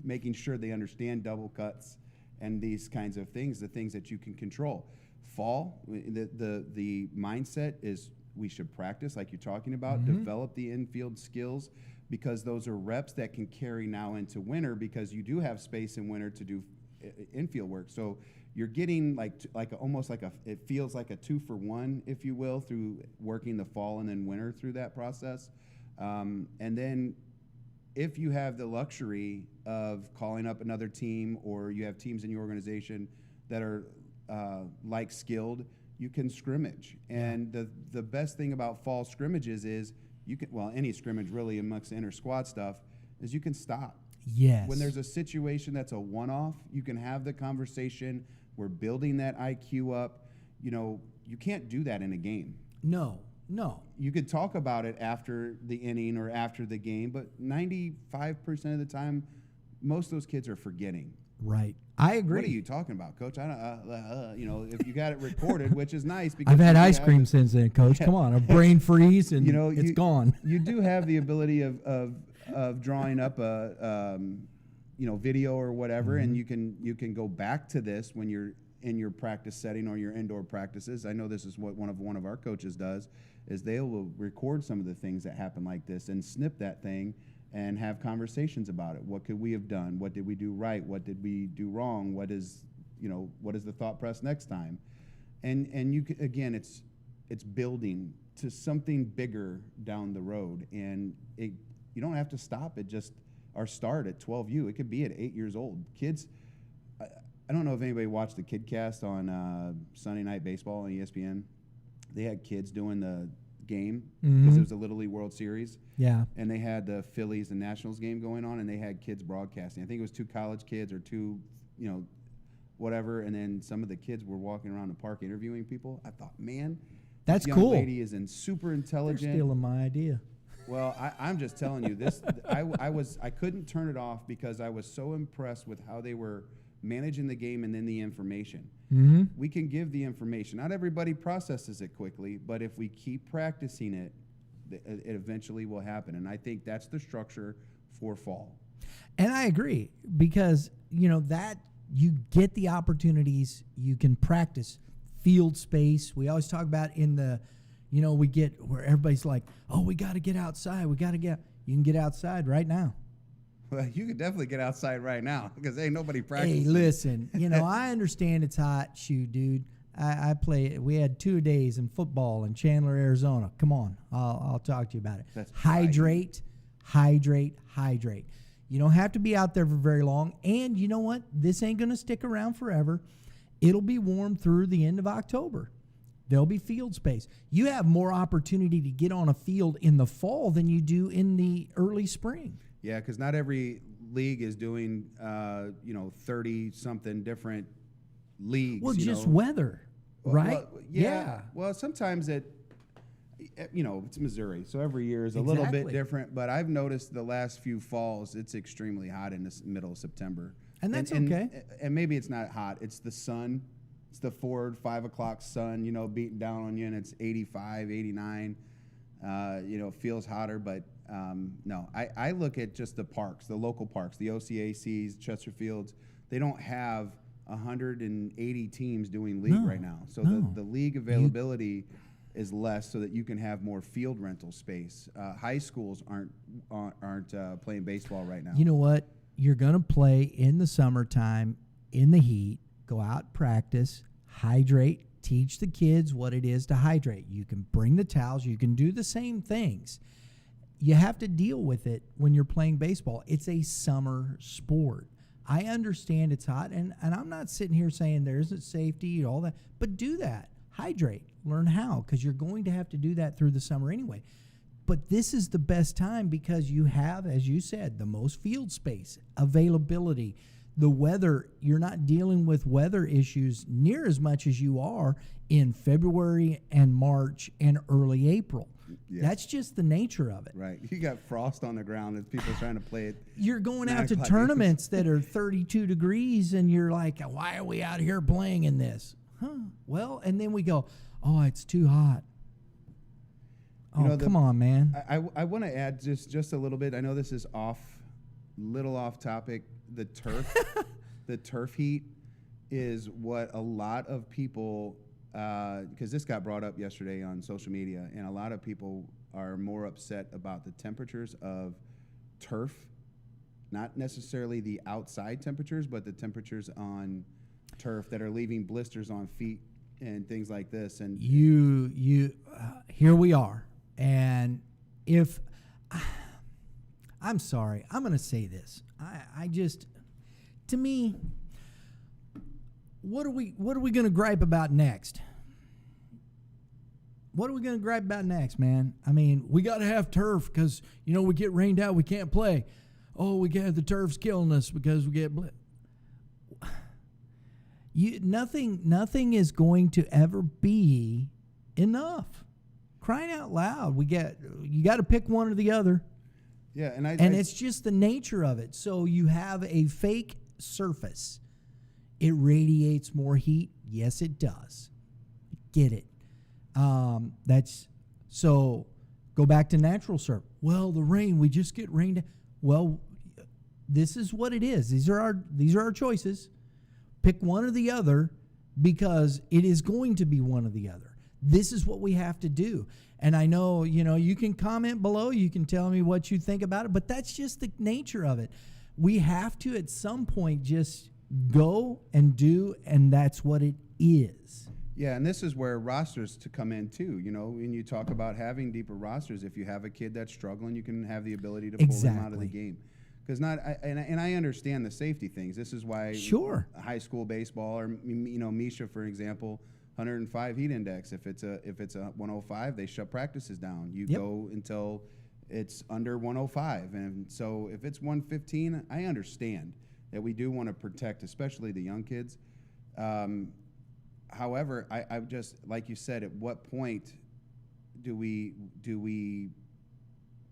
[SPEAKER 3] making sure they understand double cuts and these kinds of things, the things that you can control. Fall, the mindset is we should practice like you're talking about, develop the infield skills, because those are reps that can carry now into winter, because you do have space in winter to do infield work. So you're getting almost like it feels like a 2-for-1, if you will, through working the fall and then winter through that process. And then if you have the luxury of calling up another team, or you have teams in your organization that are like skilled, you can scrimmage. And the best thing about fall scrimmages is any scrimmage really amongst the inter squad stuff, is you can stop.
[SPEAKER 2] Yes.
[SPEAKER 3] When there's a situation that's a one-off, you can have the conversation. We're building that IQ up. You can't do that in a game.
[SPEAKER 2] No.
[SPEAKER 3] You could talk about it after the inning or after the game, but 95% of the time, most of those kids are forgetting.
[SPEAKER 2] Right. I agree.
[SPEAKER 3] What are you talking about, Coach? I don't. If you got it recorded, which is nice, because
[SPEAKER 2] I've had ice cream since then, Coach. Come on, a brain freeze and it's gone.
[SPEAKER 3] You do have the ability of drawing up a video or whatever, and you can go back to this when you're in your practice setting or your indoor practices. I know this is what one of our coaches does, is they will record some of the things that happen like this and snip that thing and have conversations about it. What could we have done? What did we do right? What did we do wrong? What is the thought press next time? And you can, again, it's building to something bigger down the road, and you don't have to stop at just our start at 12U. It could be at 8 years old. Kids, I don't know if anybody watched the KidCast on Sunday Night Baseball on ESPN. They had kids doing the game because it was a Little League World Series.
[SPEAKER 2] Yeah.
[SPEAKER 3] And they had the Phillies and Nationals game going on, and they had kids broadcasting. I think it was 2 college kids or 2, whatever. And then some of the kids were walking around the park interviewing people. I thought, man,
[SPEAKER 2] that's
[SPEAKER 3] this
[SPEAKER 2] cool.
[SPEAKER 3] young lady is super intelligent.
[SPEAKER 2] They're stealing my idea.
[SPEAKER 3] Well, I'm just telling you this. I couldn't turn it off because I was so impressed with how they were managing the game and then the information.
[SPEAKER 2] Mm-hmm.
[SPEAKER 3] We can give the information. Not everybody processes it quickly, but if we keep practicing it, it eventually will happen. And I think that's the structure for fall.
[SPEAKER 2] And I agree, because that you get the opportunities, you can practice field space. We always talk about in the, we get where everybody's like, oh, we got to get outside. You can get outside right now.
[SPEAKER 3] Well, you could definitely get outside right now because ain't nobody practicing.
[SPEAKER 2] Hey, listen, I understand it's hot. Shoot, dude. I play. We had 2 days in football in Chandler, Arizona. Come on, I'll talk to you about it.
[SPEAKER 3] That's
[SPEAKER 2] hydrate. You don't have to be out there for very long. And you know what? This ain't going to stick around forever. It'll be warm through the end of October. There'll be field space. You have more opportunity to get on a field in the fall than you do in the early spring.
[SPEAKER 3] Yeah, because not every league is doing, 30-something different leagues.
[SPEAKER 2] Well, just weather, right?
[SPEAKER 3] Well, yeah. Well, sometimes it's Missouri, so every year is a little bit different. But I've noticed the last few falls, it's extremely hot in the middle of September.
[SPEAKER 2] And that's okay.
[SPEAKER 3] And maybe it's not hot. It's the sun. It's the 4 or 5 o'clock sun, beating down on you, and it's 85, 89. It feels hotter, but no. I look at just the parks, the local parks, the OCACs, Chesterfields. They don't have 180 teams doing league right now. So the league availability is less so that you can have more field rental space. High schools aren't playing baseball right now.
[SPEAKER 2] You know what? You're going to play in the summertime, in the heat, go out, practice, hydrate, teach the kids what it is to hydrate. You can bring the towels. You can do the same things. You have to deal with it when you're playing baseball. It's a summer sport. I understand it's hot, and I'm not sitting here saying there isn't safety and all that, but do that. Hydrate. Learn how, because you're going to have to do that through the summer anyway. But this is the best time because you have, as you said, the most field space, availability. The weather, you're not dealing with weather issues near as much as you are in February and March and early April.
[SPEAKER 3] Yes.
[SPEAKER 2] That's just the nature of it.
[SPEAKER 3] Right. You got frost on the ground and people trying to play it.
[SPEAKER 2] You're going out to tournaments that are 32 degrees and you're like, why are we out here playing in this? Well, and then we go, oh, it's too hot. Oh, come on, man.
[SPEAKER 3] I want to add just a little bit. I know this is off topic. The turf, the turf heat is what a lot of people, because this got brought up yesterday on social media, and a lot of people are more upset about the temperatures of turf, not necessarily the outside temperatures, but the temperatures on turf that are leaving blisters on feet and things like this. And
[SPEAKER 2] here we are. And if I'm sorry, I'm going to say this. I just, to me, what are we going to gripe about next? What are we going to gripe about next, man? I mean, we got to have turf because, we get rained out, we can't play. Oh, the turf's killing us because we get nothing is going to ever be enough. Crying out loud, you got to pick one or the other.
[SPEAKER 3] Yeah, and
[SPEAKER 2] it's just the nature of it. So you have a fake surface. It radiates more heat. Yes, it does. Get it. So go back to natural surf. Well, the rain, we just get rained. Well, this is what it is. These are our choices. Pick one or the other because it is going to be one or the other. This is what we have to do. And I know, you can comment below. You can tell me what you think about it, but that's just the nature of it. We have to, at some point, just go and do, and that's what it is.
[SPEAKER 3] Yeah, and this is where rosters to come in too. When you talk about having deeper rosters, if you have a kid that's struggling, you can have the ability to pull them out of the game. Because I understand the safety things. This is why high school baseball or Misha, for example, 105 heat index. If it's a 105, they shut practices down. You go until it's under 105, and so if it's 115, I understand that we do want to protect, especially the young kids. However, I just, like you said, at what point do we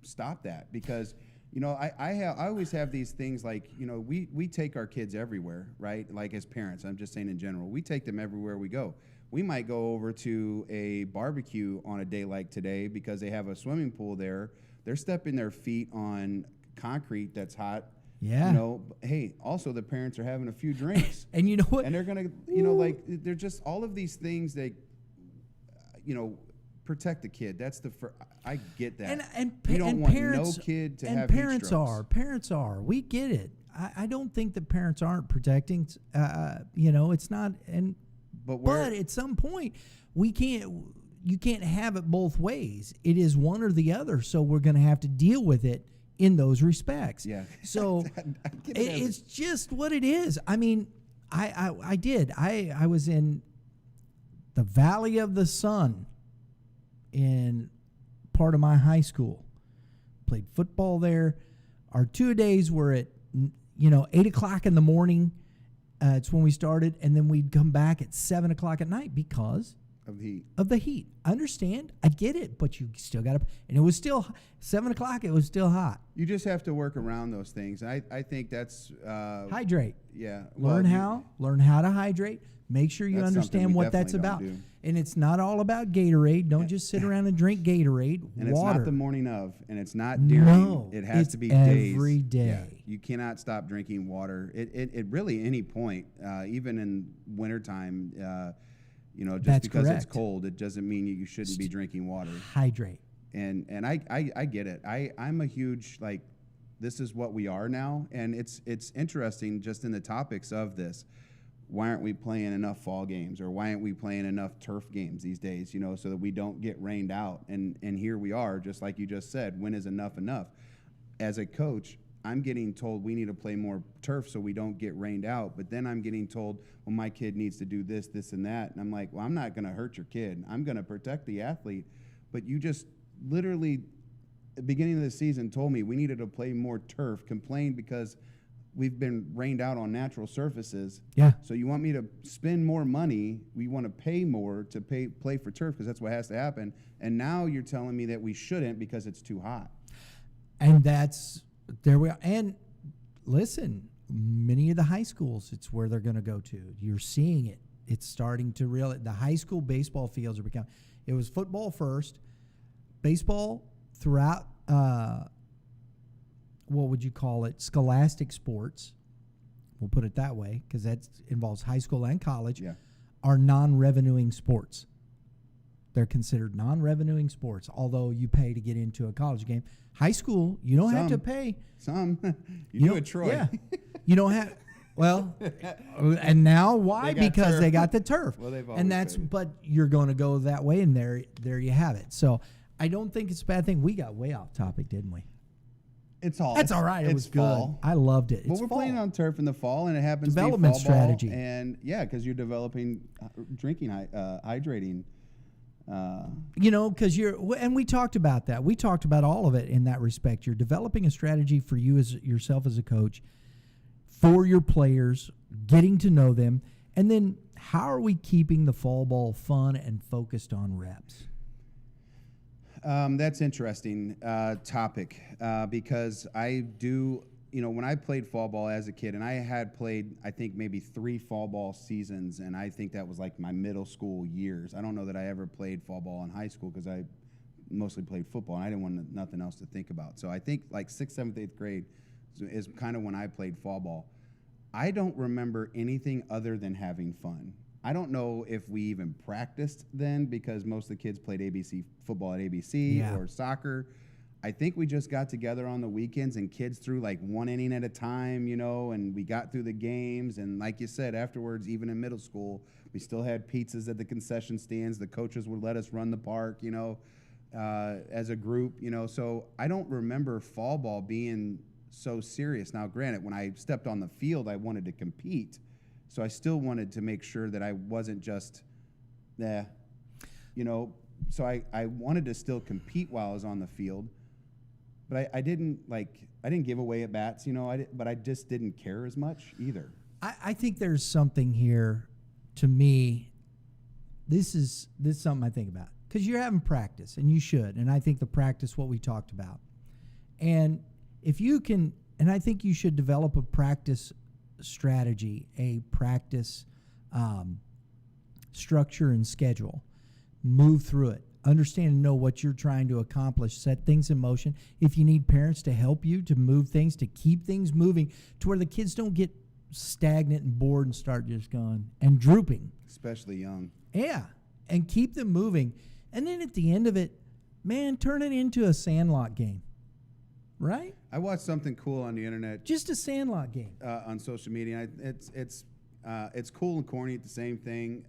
[SPEAKER 3] stop that? Because I always have these things like, we take our kids everywhere, right? Like as parents, I'm just saying in general, we take them everywhere we go. We might go over to a barbecue on a day like today because they have a swimming pool there. They're stepping their feet on concrete that's hot.
[SPEAKER 2] Yeah.
[SPEAKER 3] Hey, also the parents are having a few drinks.
[SPEAKER 2] And you know what?
[SPEAKER 3] And they're going to, they're just all of these things that, protect the kid. That's I get that.
[SPEAKER 2] And
[SPEAKER 3] you don't want
[SPEAKER 2] parents,
[SPEAKER 3] no kid to
[SPEAKER 2] and
[SPEAKER 3] have
[SPEAKER 2] parents
[SPEAKER 3] heat strokes.
[SPEAKER 2] Parents are. We get it. I don't think that parents aren't protecting. It's not. But at some point, you can't have it both ways. It is one or the other. So we're going to have to deal with it in those respects.
[SPEAKER 3] Yeah.
[SPEAKER 2] So it's just what it is. I mean, I was in the Valley of the Sun in part of my high school. Played football there. Our 2 days were at 8 o'clock in the morning. It's when we started, and then we'd come back at 7 o'clock at night because of the heat. I understand. I get it, but you still got to. And it was still 7 o'clock. It was still hot.
[SPEAKER 3] You just have to work around those things. I think that's
[SPEAKER 2] hydrate.
[SPEAKER 3] Yeah.
[SPEAKER 2] Learn how to hydrate. Make sure you understand what that's about. And it's not all about Gatorade. Don't just sit around and drink Gatorade.
[SPEAKER 3] And
[SPEAKER 2] water.
[SPEAKER 3] It's not the morning of, and it's not during.
[SPEAKER 2] No,
[SPEAKER 3] it has to be
[SPEAKER 2] every
[SPEAKER 3] days.
[SPEAKER 2] day.
[SPEAKER 3] Yeah. You cannot stop drinking water. It really any point, even in wintertime, just
[SPEAKER 2] That's
[SPEAKER 3] because
[SPEAKER 2] correct.
[SPEAKER 3] it's cold, it doesn't mean you shouldn't be drinking water.
[SPEAKER 2] Hydrate.
[SPEAKER 3] And I get it. I'm a huge this is what we are now, and it's interesting just in the topics of this. Why aren't we playing enough fall games, or why aren't we playing enough turf games these days, so that we don't get rained out? And here we are, just like you just said, when is enough enough? As a coach, I'm getting told we need to play more turf so we don't get rained out, but then I'm getting told, well, my kid needs to do this, this, and that. And I'm like, well, I'm not going to hurt your kid. I'm going to protect the athlete. But you just literally, at the beginning of the season, told me we needed to play more turf, complained because we've been rained out on natural surfaces.
[SPEAKER 2] Yeah.
[SPEAKER 3] So you want me to spend more money? We want to pay more to play for turf because that's what has to happen. And now you're telling me that we shouldn't because it's too hot.
[SPEAKER 2] And there we are. And listen, many of the high schools, it's where they're going to go to. You're seeing it. It's starting to the high school baseball fields are becoming. It was football first, baseball throughout. What would you call it? Scholastic sports. We'll put it that way because that involves high school and college.
[SPEAKER 3] Yeah.
[SPEAKER 2] Are non-revenuing sports. They're considered non-revenuing sports, although you pay to get into a college game. High school, you don't have to pay.
[SPEAKER 3] Some. you do
[SPEAKER 2] don't-
[SPEAKER 3] it, Troy.
[SPEAKER 2] Yeah. You don't have. Well, and now why?
[SPEAKER 3] They got
[SPEAKER 2] Because
[SPEAKER 3] turf.
[SPEAKER 2] they got the turf.
[SPEAKER 3] Well, they've
[SPEAKER 2] and
[SPEAKER 3] always
[SPEAKER 2] that's.
[SPEAKER 3] paid.
[SPEAKER 2] But you're going to go that way, and there you have it. So I don't think it's a bad thing. We got way off topic, didn't we?
[SPEAKER 3] It's all.
[SPEAKER 2] That's all right. It
[SPEAKER 3] It's
[SPEAKER 2] was
[SPEAKER 3] fall.
[SPEAKER 2] good. I loved it.
[SPEAKER 3] Well,
[SPEAKER 2] It's
[SPEAKER 3] we're
[SPEAKER 2] fall.
[SPEAKER 3] playing on turf in the fall, and it happens
[SPEAKER 2] Development
[SPEAKER 3] to be fall ball,
[SPEAKER 2] strategy.
[SPEAKER 3] and yeah, because you're developing drinking, hydrating.
[SPEAKER 2] Because and we talked about that. We talked about all of it in that respect. You're developing a strategy for you as yourself as a coach, for your players, getting to know them, and then how are we keeping the fall ball fun and focused on reps?
[SPEAKER 3] That's interesting topic because I do, when I played fall ball as a kid, and I had played, I think maybe 3 fall ball seasons, and I think that was like my middle school years. I don't know that I ever played fall ball in high school because I mostly played football, and I didn't want nothing else to think about. So I think like 6th, 7th, 8th grade is kind of when I played fall ball. I don't remember anything other than having fun. I don't know if we even practiced then because most of the kids played ABC football at ABC
[SPEAKER 2] Yeah.
[SPEAKER 3] or soccer. I think we just got together on the weekends and kids threw like 1 inning at a time, and we got through the games. And like you said, afterwards, even in middle school, we still had pizzas at the concession stands. The coaches would let us run the park, as a group, So I don't remember fall ball being so serious. Now, granted, when I stepped on the field, I wanted to compete. So I still wanted to make sure that I wasn't just, so I wanted to still compete while I was on the field, but I didn't give away at bats, but I just didn't care as much either.
[SPEAKER 2] I think there's something here. To me, this is something I think about because you're having practice and you should, and I think the practice what we talked about, and if you can, and I think you should develop a practice strategy, a practice structure and schedule. Move through it. Understand and know what you're trying to accomplish. Set things in motion. If you need parents to help you to move things, to keep things moving to where the kids don't get stagnant and bored and start just going and drooping.
[SPEAKER 3] Especially young.
[SPEAKER 2] Yeah, and keep them moving. And then at the end of it, man, turn it into a sandlot game. Right?
[SPEAKER 3] I watched something cool on the internet.
[SPEAKER 2] Just a sandlot game.
[SPEAKER 3] On social media. It's cool and corny at the same thing,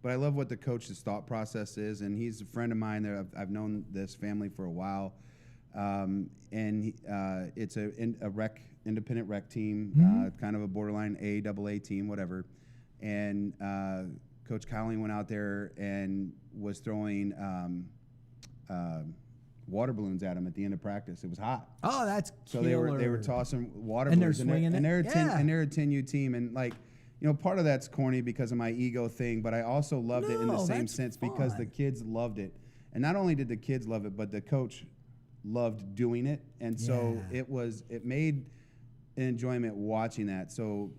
[SPEAKER 3] but I love what the coach's thought process is, and he's a friend of mine. That I've known this family for a while, and it's a independent rec team, kind of a borderline AA team, whatever. And Coach Cowling went out there and was throwing water balloons at him at the end of practice. It was hot.
[SPEAKER 2] Oh, that's
[SPEAKER 3] So
[SPEAKER 2] killer.
[SPEAKER 3] they were tossing water
[SPEAKER 2] And they're
[SPEAKER 3] balloons,
[SPEAKER 2] swinging
[SPEAKER 3] and
[SPEAKER 2] it?
[SPEAKER 3] they're a 10,
[SPEAKER 2] Yeah.
[SPEAKER 3] and they're a 10U team, and part of that's corny because of my ego thing, but I also loved it in the
[SPEAKER 2] No,
[SPEAKER 3] same
[SPEAKER 2] that's
[SPEAKER 3] sense because the
[SPEAKER 2] fun.
[SPEAKER 3] kids loved it, and not only did the kids love it, but the coach loved doing it, and so
[SPEAKER 2] Yeah.
[SPEAKER 3] it made an enjoyment watching that. So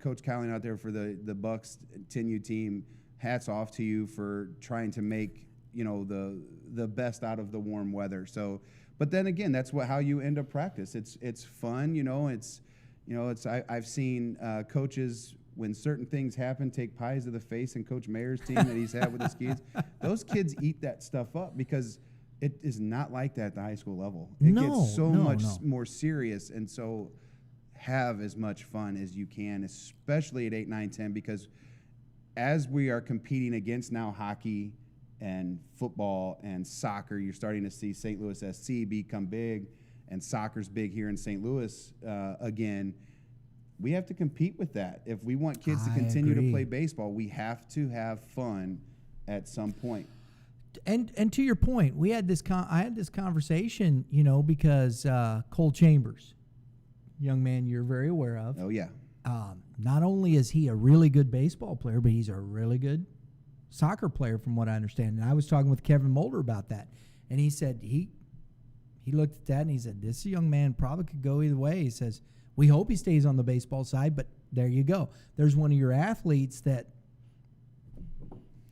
[SPEAKER 3] Coach Cowling out there for the Bucks 10U team, hats off to you for trying to make the best out of the warm weather. So, but then again, that's how you end up practice. It's fun, I've seen coaches when certain things happen take pies to the face, and Coach Mayer's team that he's had with his kids, those kids eat that stuff up because it is not like that at the high school level. It gets so much more serious, and so have as much fun as you can, especially at 8, 9, 10, because as we are competing against now hockey and football and soccer, you're starting to see St. Louis SC become big, and soccer's big here in St. Louis again. We have to compete with that. If we want kids to continue to play baseball, we have to have fun at some point.
[SPEAKER 2] And to your point, we had this. I had this conversation, because Cole Chambers, young man you're very aware of.
[SPEAKER 3] Oh yeah.
[SPEAKER 2] Not only is he a really good baseball player, but he's a really good soccer player, from what I understand. And I was talking with Kevin Mulder about that, and he said he looked at that and he said, this young man probably could go either way. He says, we hope he stays on the baseball side, but there you go. There's one of your athletes that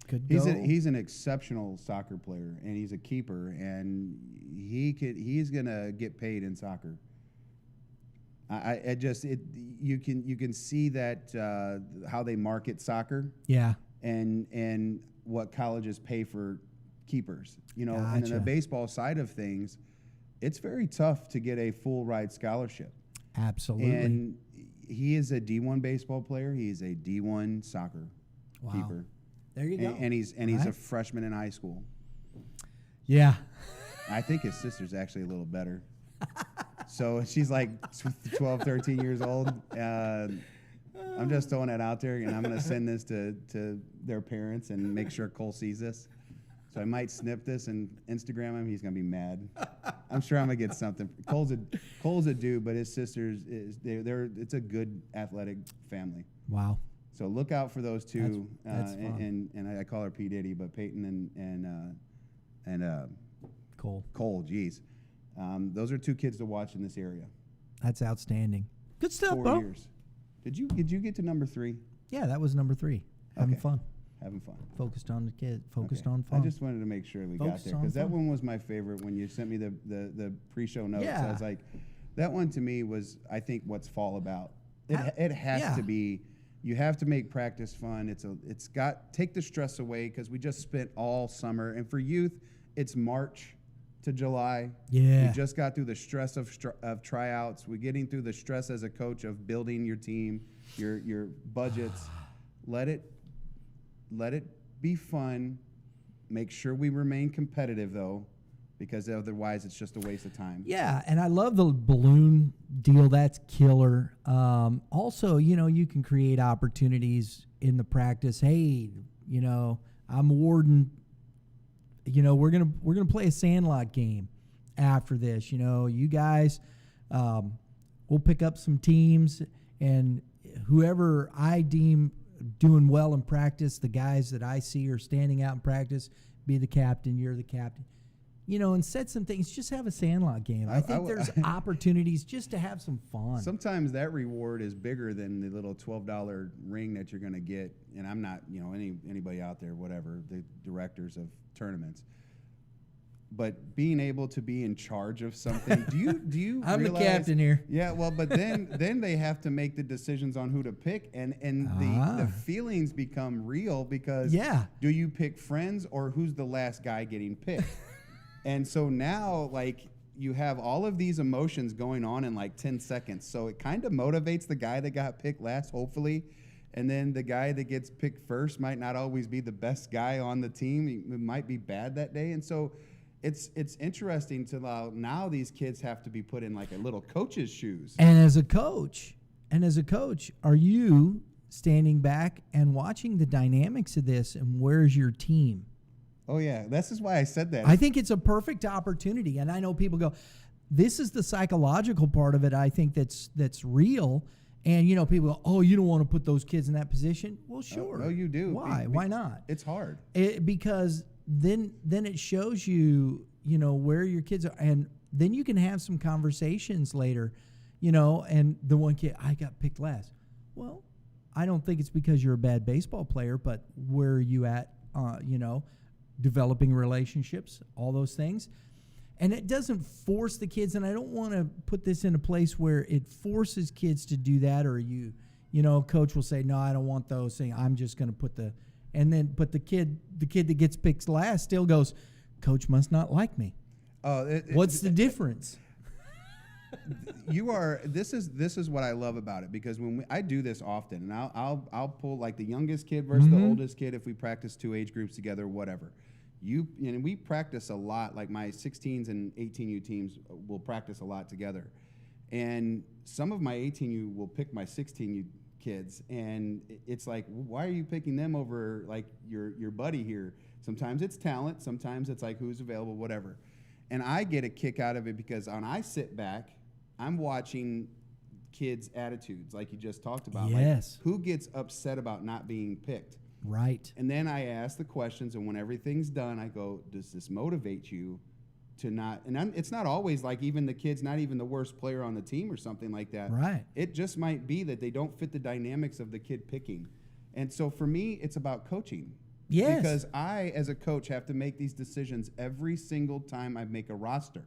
[SPEAKER 2] could go.
[SPEAKER 3] He's an exceptional soccer player, and he's a keeper, and he's gonna get paid in soccer. You can see that how they market soccer.
[SPEAKER 2] Yeah.
[SPEAKER 3] and what colleges pay for keepers. And in
[SPEAKER 2] Gotcha.
[SPEAKER 3] the baseball side of things, it's very tough to get a full ride scholarship.
[SPEAKER 2] Absolutely.
[SPEAKER 3] And he is a D1 baseball player. He is a D1 soccer
[SPEAKER 2] Wow.
[SPEAKER 3] keeper.
[SPEAKER 2] There you go.
[SPEAKER 3] And he's a
[SPEAKER 2] Right.
[SPEAKER 3] freshman in high school.
[SPEAKER 2] Yeah.
[SPEAKER 3] I think his sister's actually a little better. So she's like 12, 13 years old. I'm just throwing that out there, and I'm going to send this to their parents and make sure Cole sees this. So I might snip this and Instagram him. He's going to be mad. I'm sure I'm going to get something. Cole's a dude, but his sisters, it's a good athletic family.
[SPEAKER 2] Wow.
[SPEAKER 3] So look out for those two.
[SPEAKER 2] That's fun.
[SPEAKER 3] And I call her P. Diddy, but Peyton and
[SPEAKER 2] Cool.
[SPEAKER 3] Geez. Those are two kids to watch in this area.
[SPEAKER 2] That's outstanding. Good stuff,
[SPEAKER 3] 4
[SPEAKER 2] bro.
[SPEAKER 3] years. Did you get to number 3?
[SPEAKER 2] Yeah, that was number 3. Having
[SPEAKER 3] Okay.
[SPEAKER 2] fun.
[SPEAKER 3] Having fun.
[SPEAKER 2] Focused on the kid. Focused
[SPEAKER 3] Okay.
[SPEAKER 2] on fun.
[SPEAKER 3] I just wanted to make sure we got
[SPEAKER 2] Focused
[SPEAKER 3] there
[SPEAKER 2] on
[SPEAKER 3] because that
[SPEAKER 2] fun.
[SPEAKER 3] one was my favorite when you sent me the pre-show notes.
[SPEAKER 2] Yeah.
[SPEAKER 3] I was like, that one to me was, I think, what's fall about. It has
[SPEAKER 2] yeah.
[SPEAKER 3] to be. You have to make practice fun. It's got take the stress away because we just spent all summer, and for youth, it's March to July.
[SPEAKER 2] Yeah.
[SPEAKER 3] We just got through the stress of tryouts. We're getting through the stress as a coach of building your team, your budgets. Let it be fun. Make sure we remain competitive though, because otherwise it's just a waste of time.
[SPEAKER 2] Yeah, and I love the balloon deal. That's killer. Also, you can create opportunities in the practice. Hey, I'm awarding. We're gonna play a sandlot game after this. You guys, we'll pick up some teams, and whoever I deem doing well in practice, the guys that I see are standing out in practice, be the captain. You're the captain. And set some things. Just have a sandlot game. I think there's opportunities just to have some fun.
[SPEAKER 3] Sometimes that reward is bigger than the little $12 ring that you're going to get. And I'm not, anybody out there, whatever, the directors of tournaments. But being able to be in charge of something, do you?
[SPEAKER 2] I'm
[SPEAKER 3] realize,
[SPEAKER 2] the captain here.
[SPEAKER 3] Yeah, well, but then they have to make the decisions on who to pick, and the feelings become real because do you pick friends or who's the last guy getting picked? And so now, like, you have all of these emotions going on in like 10 seconds. So it kind of motivates the guy that got picked last, hopefully. And then the guy that gets picked first might not always be the best guy on the team. He might be bad that day. And so it's interesting to now these kids have to be put in like a little coach's shoes.
[SPEAKER 2] And as a coach, are you standing back and watching the dynamics of this, and where's your team?
[SPEAKER 3] Oh, yeah. This is why I said that.
[SPEAKER 2] I think it's a perfect opportunity. And I know people go, this is the psychological part of it, I think that's real. And, people go, oh, you don't want to put those kids in that position? Well, sure.
[SPEAKER 3] No, you do.
[SPEAKER 2] Why? Why not?
[SPEAKER 3] It's hard.
[SPEAKER 2] Because then it shows you, where your kids are. And then you can have some conversations later, and the one kid, I got picked last. Well, I don't think it's because you're a bad baseball player, but where are you at, developing relationships, all those things. And it doesn't force the kids, and I don't want to put this in a place where it forces kids to do that, or coach will say, no, I don't want those, saying I'm just going to put but the kid that gets picked last still goes, coach must not like me. What's the difference?
[SPEAKER 3] This is what I love about it, because I do this often, and I'll pull like the youngest kid versus the oldest kid if we practice 2 age groups together, whatever. And we practice a lot. Like my 16s and 18U teams will practice a lot together, and some of my 18U will pick my 16U kids, and it's like, why are you picking them over like your buddy here? Sometimes it's talent, sometimes it's like who's available, whatever. And I get a kick out of it because when I sit back, I'm watching kids' attitudes, like you just talked about.
[SPEAKER 2] Yes.
[SPEAKER 3] Like, who gets upset about not being picked?
[SPEAKER 2] Right.
[SPEAKER 3] And then I ask the questions, and when everything's done, I go, does this motivate you to not? And it's not always like even the kid's not even the worst player on the team or something like that.
[SPEAKER 2] Right.
[SPEAKER 3] It just might be that they don't fit the dynamics of the kid picking. And so for me, it's about coaching.
[SPEAKER 2] Yes.
[SPEAKER 3] Because I, as a coach, have to make these decisions every single time I make a roster.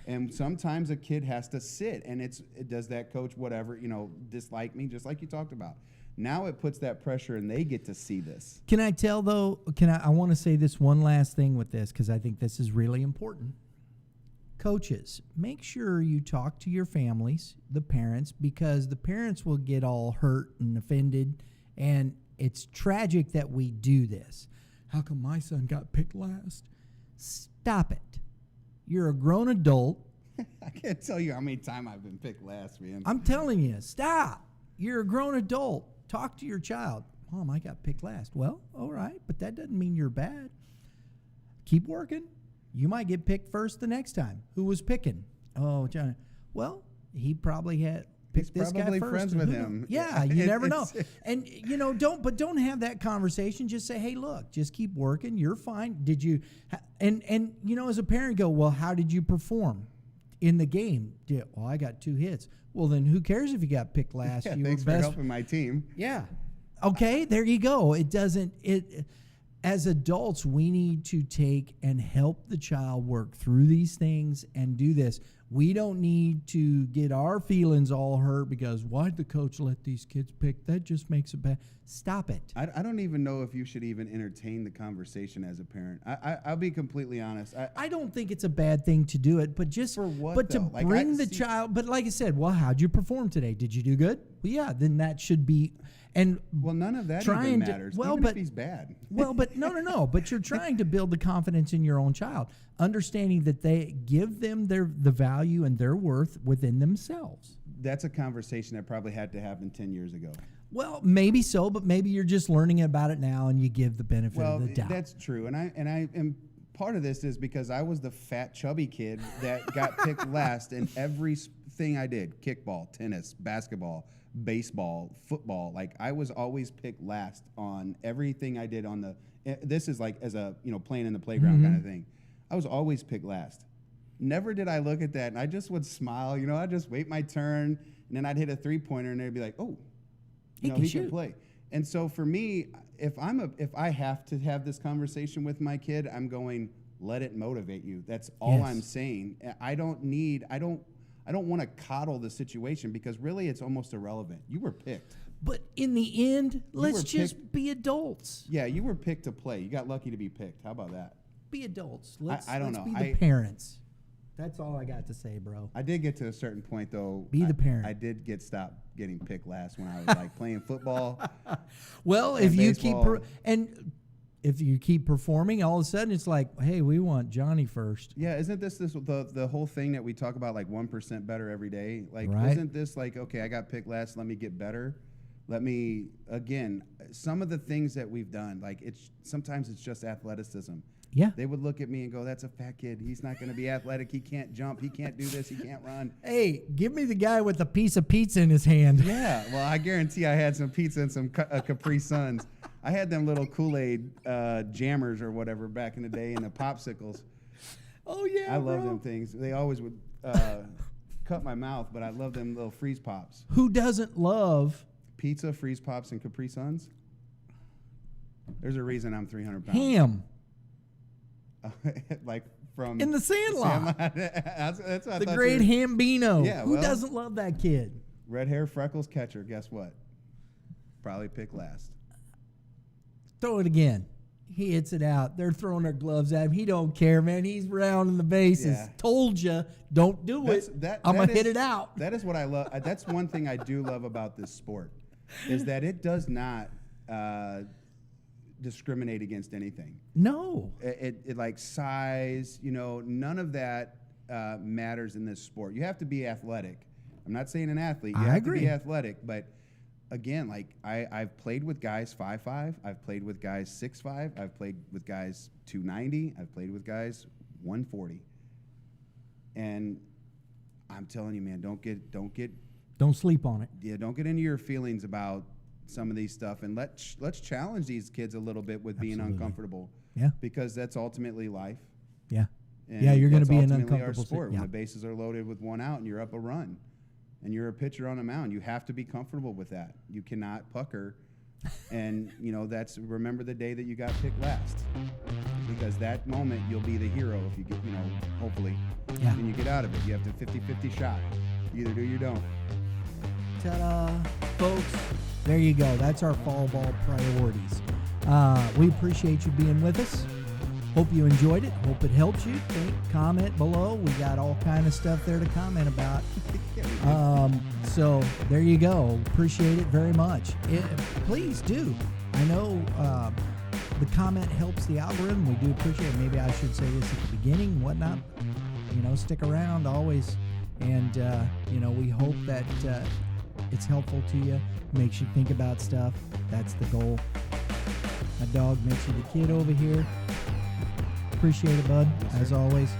[SPEAKER 3] And sometimes a kid has to sit, and does that coach, whatever, dislike me, just like you talked about. Now it puts that pressure, and they get to see this.
[SPEAKER 2] Can I tell though? I want to say this one last thing with this because I think this is really important. Coaches, make sure you talk to your families, the parents, because the parents will get all hurt and offended, and it's tragic that we do this. How come my son got picked last? Stop it. You're a grown adult.
[SPEAKER 3] I can't tell you how many times I've been picked last, man.
[SPEAKER 2] I'm telling you, stop. You're a grown adult. Talk to your child. Mom, I got picked last. Well, all right, but that doesn't mean you're bad. Keep working. You might get picked first the next time. Who was picking? Oh, John. Well, he probably had picked this guy
[SPEAKER 3] probably
[SPEAKER 2] first.
[SPEAKER 3] friends with him.
[SPEAKER 2] Yeah, you never know. And don't have that conversation. Just say, hey, look, just keep working. You're fine. Did you? And as a parent, go, well, how did you perform in the game? Well, I got 2 hits. Well, then who cares if you got picked last?
[SPEAKER 3] Yeah,
[SPEAKER 2] You
[SPEAKER 3] thanks
[SPEAKER 2] were
[SPEAKER 3] for
[SPEAKER 2] best.
[SPEAKER 3] helping my team.
[SPEAKER 2] Yeah. Okay, there you go. As adults, we need to take and help the child work through these things and do this. We don't need to get our feelings all hurt because why'd the coach let these kids pick? That just makes it bad. Stop it.
[SPEAKER 3] I don't even know if you should even entertain the conversation as a parent. I'll be completely honest.
[SPEAKER 2] I don't think it's a bad thing to do it, but just
[SPEAKER 3] For what,
[SPEAKER 2] but to
[SPEAKER 3] though? Like,
[SPEAKER 2] bring the child. But like I said, well, how'd you perform today? Did you do good? Well, yeah, then that should be. And
[SPEAKER 3] Well, none of that
[SPEAKER 2] trying
[SPEAKER 3] even
[SPEAKER 2] to-
[SPEAKER 3] matters.
[SPEAKER 2] well,
[SPEAKER 3] even
[SPEAKER 2] but-
[SPEAKER 3] if he's bad.
[SPEAKER 2] Well, but no. But you're trying to build the confidence in your own child, understanding that they give them the value and their worth within themselves.
[SPEAKER 3] That's a conversation that probably had to happen 10 years ago.
[SPEAKER 2] Well, maybe so, but maybe you're just learning about it now and you give the benefit
[SPEAKER 3] Well,
[SPEAKER 2] of the doubt.
[SPEAKER 3] that's true, and I am part of this is because I was the fat, chubby kid that got picked last in every thing I did: kickball, tennis, basketball, baseball, football. Like I was always picked last on everything I did on the. This is like as a playing in the playground kind of thing. I was always picked last. Never did I look at that, and I just would smile. I'd just wait my turn, and then I'd hit a 3-pointer, and they'd be like, "Oh, he
[SPEAKER 2] can
[SPEAKER 3] can play." And so for me, if I have to have this conversation with my kid, I'm going, let it motivate you. That's all
[SPEAKER 2] Yes.
[SPEAKER 3] I'm saying. I don't want to coddle the situation because really it's almost irrelevant. You were picked.
[SPEAKER 2] But in the end, let's
[SPEAKER 3] were
[SPEAKER 2] just be adults.
[SPEAKER 3] Yeah, you were picked to play. You got lucky to be picked. How about that?
[SPEAKER 2] Be adults. Let's
[SPEAKER 3] don't know.
[SPEAKER 2] be the parents. That's all I got to say, bro.
[SPEAKER 3] I did get to a certain point though.
[SPEAKER 2] Be the parent.
[SPEAKER 3] I did stopped getting picked last when I was like playing football.
[SPEAKER 2] Well,
[SPEAKER 3] and
[SPEAKER 2] if you
[SPEAKER 3] baseball.
[SPEAKER 2] if you keep performing, all of a sudden it's like, hey, we want Johnny first.
[SPEAKER 3] Yeah, isn't this the whole thing that we talk about, like 1% better every day? Like,
[SPEAKER 2] Right.
[SPEAKER 3] Isn't this like, okay, I got picked last, let me get better. Let me again, some of the things that we've done, like sometimes it's just athleticism.
[SPEAKER 2] Yeah.
[SPEAKER 3] They would look at me and go, "That's a fat kid. He's not going to be athletic. He can't jump. He can't do this. He can't run."
[SPEAKER 2] Hey, give me the guy with a piece of pizza in his hand.
[SPEAKER 3] Yeah, well, I guarantee I had some pizza and some Capri Suns. I had them little Kool-Aid jammers or whatever back in the day, and the popsicles.
[SPEAKER 2] Oh yeah,
[SPEAKER 3] I love
[SPEAKER 2] bro.
[SPEAKER 3] them things. They always would cut my mouth, but I love them little freeze pops.
[SPEAKER 2] Who doesn't love
[SPEAKER 3] Pizza, freeze pops, and Capri Suns. There's a reason I'm 300 pounds.
[SPEAKER 2] ham
[SPEAKER 3] Like from
[SPEAKER 2] in the Sandlot?
[SPEAKER 3] that's what I
[SPEAKER 2] The
[SPEAKER 3] thought
[SPEAKER 2] great
[SPEAKER 3] you were-
[SPEAKER 2] Hambino.
[SPEAKER 3] Yeah,
[SPEAKER 2] Who
[SPEAKER 3] well-
[SPEAKER 2] doesn't love that kid?
[SPEAKER 3] Red hair, freckles, catcher. Guess what? Probably picked last.
[SPEAKER 2] Throw it again. He hits it out. They're throwing their gloves at him. He don't care, man. He's rounding the bases.
[SPEAKER 3] Yeah.
[SPEAKER 2] Told you, don't do it. I'm gonna hit it out.
[SPEAKER 3] That is what I love. That's one thing I do love about this sport, is that it does not discriminate against anything.
[SPEAKER 2] No.
[SPEAKER 3] It like size, none of that matters in this sport. You have to be athletic. I'm not saying an athlete. You
[SPEAKER 2] I
[SPEAKER 3] have
[SPEAKER 2] agree.
[SPEAKER 3] to be athletic, but again, like I've played with guys 5'5", I've played with guys 6'5", I've played with guys 290, I've played with guys 140. And I'm telling you, man, don't
[SPEAKER 2] sleep on it.
[SPEAKER 3] don't get into your feelings about some of these stuff, and let's challenge these kids a little bit with being
[SPEAKER 2] Absolutely.
[SPEAKER 3] uncomfortable.
[SPEAKER 2] Yeah.
[SPEAKER 3] Because that's ultimately life.
[SPEAKER 2] Yeah.
[SPEAKER 3] And
[SPEAKER 2] Yeah, you're gonna
[SPEAKER 3] that's
[SPEAKER 2] be in
[SPEAKER 3] ultimately
[SPEAKER 2] uncomfortable
[SPEAKER 3] our sport.
[SPEAKER 2] yeah.
[SPEAKER 3] When the bases are loaded with one out and you're up a run, and you're a pitcher on a mound, you have to be comfortable with that. You cannot pucker, and that's remember the day that you got picked last, because that moment you'll be the hero if you get hopefully,
[SPEAKER 2] Yeah.
[SPEAKER 3] and you get out of it. You have to 50-50 shot. You either do or you don't.
[SPEAKER 2] Ta-da, folks. there you go. That's our fall ball priorities. We appreciate you being with us. Hope you enjoyed it. Hope it helps you. Comment below. We got all kind of stuff there to comment about. So there you go. Appreciate it very much. Please do. I know the comment helps the algorithm. We do appreciate it. Maybe I should say this at the beginning, whatnot. Stick around always. And, we hope that it's helpful to you. Makes you think about stuff. That's the goal. My dog Mitchie, the kid over here. Appreciate it, bud. As always.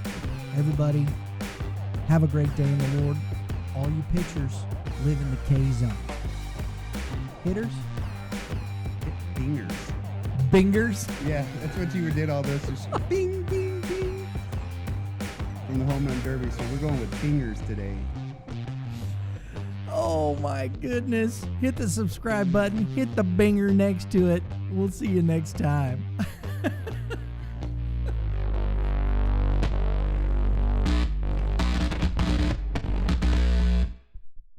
[SPEAKER 2] Everybody, have a great day in the Lord. All you pitchers live in the K zone. Hitters?
[SPEAKER 3] Bingers.
[SPEAKER 2] Bingers?
[SPEAKER 3] Yeah, that's what you did all this. Just bing, bing, bing. From the home run derby. So we're going with bingers today.
[SPEAKER 2] Oh my goodness. Hit the subscribe button. Hit the binger next to it. We'll see you next time.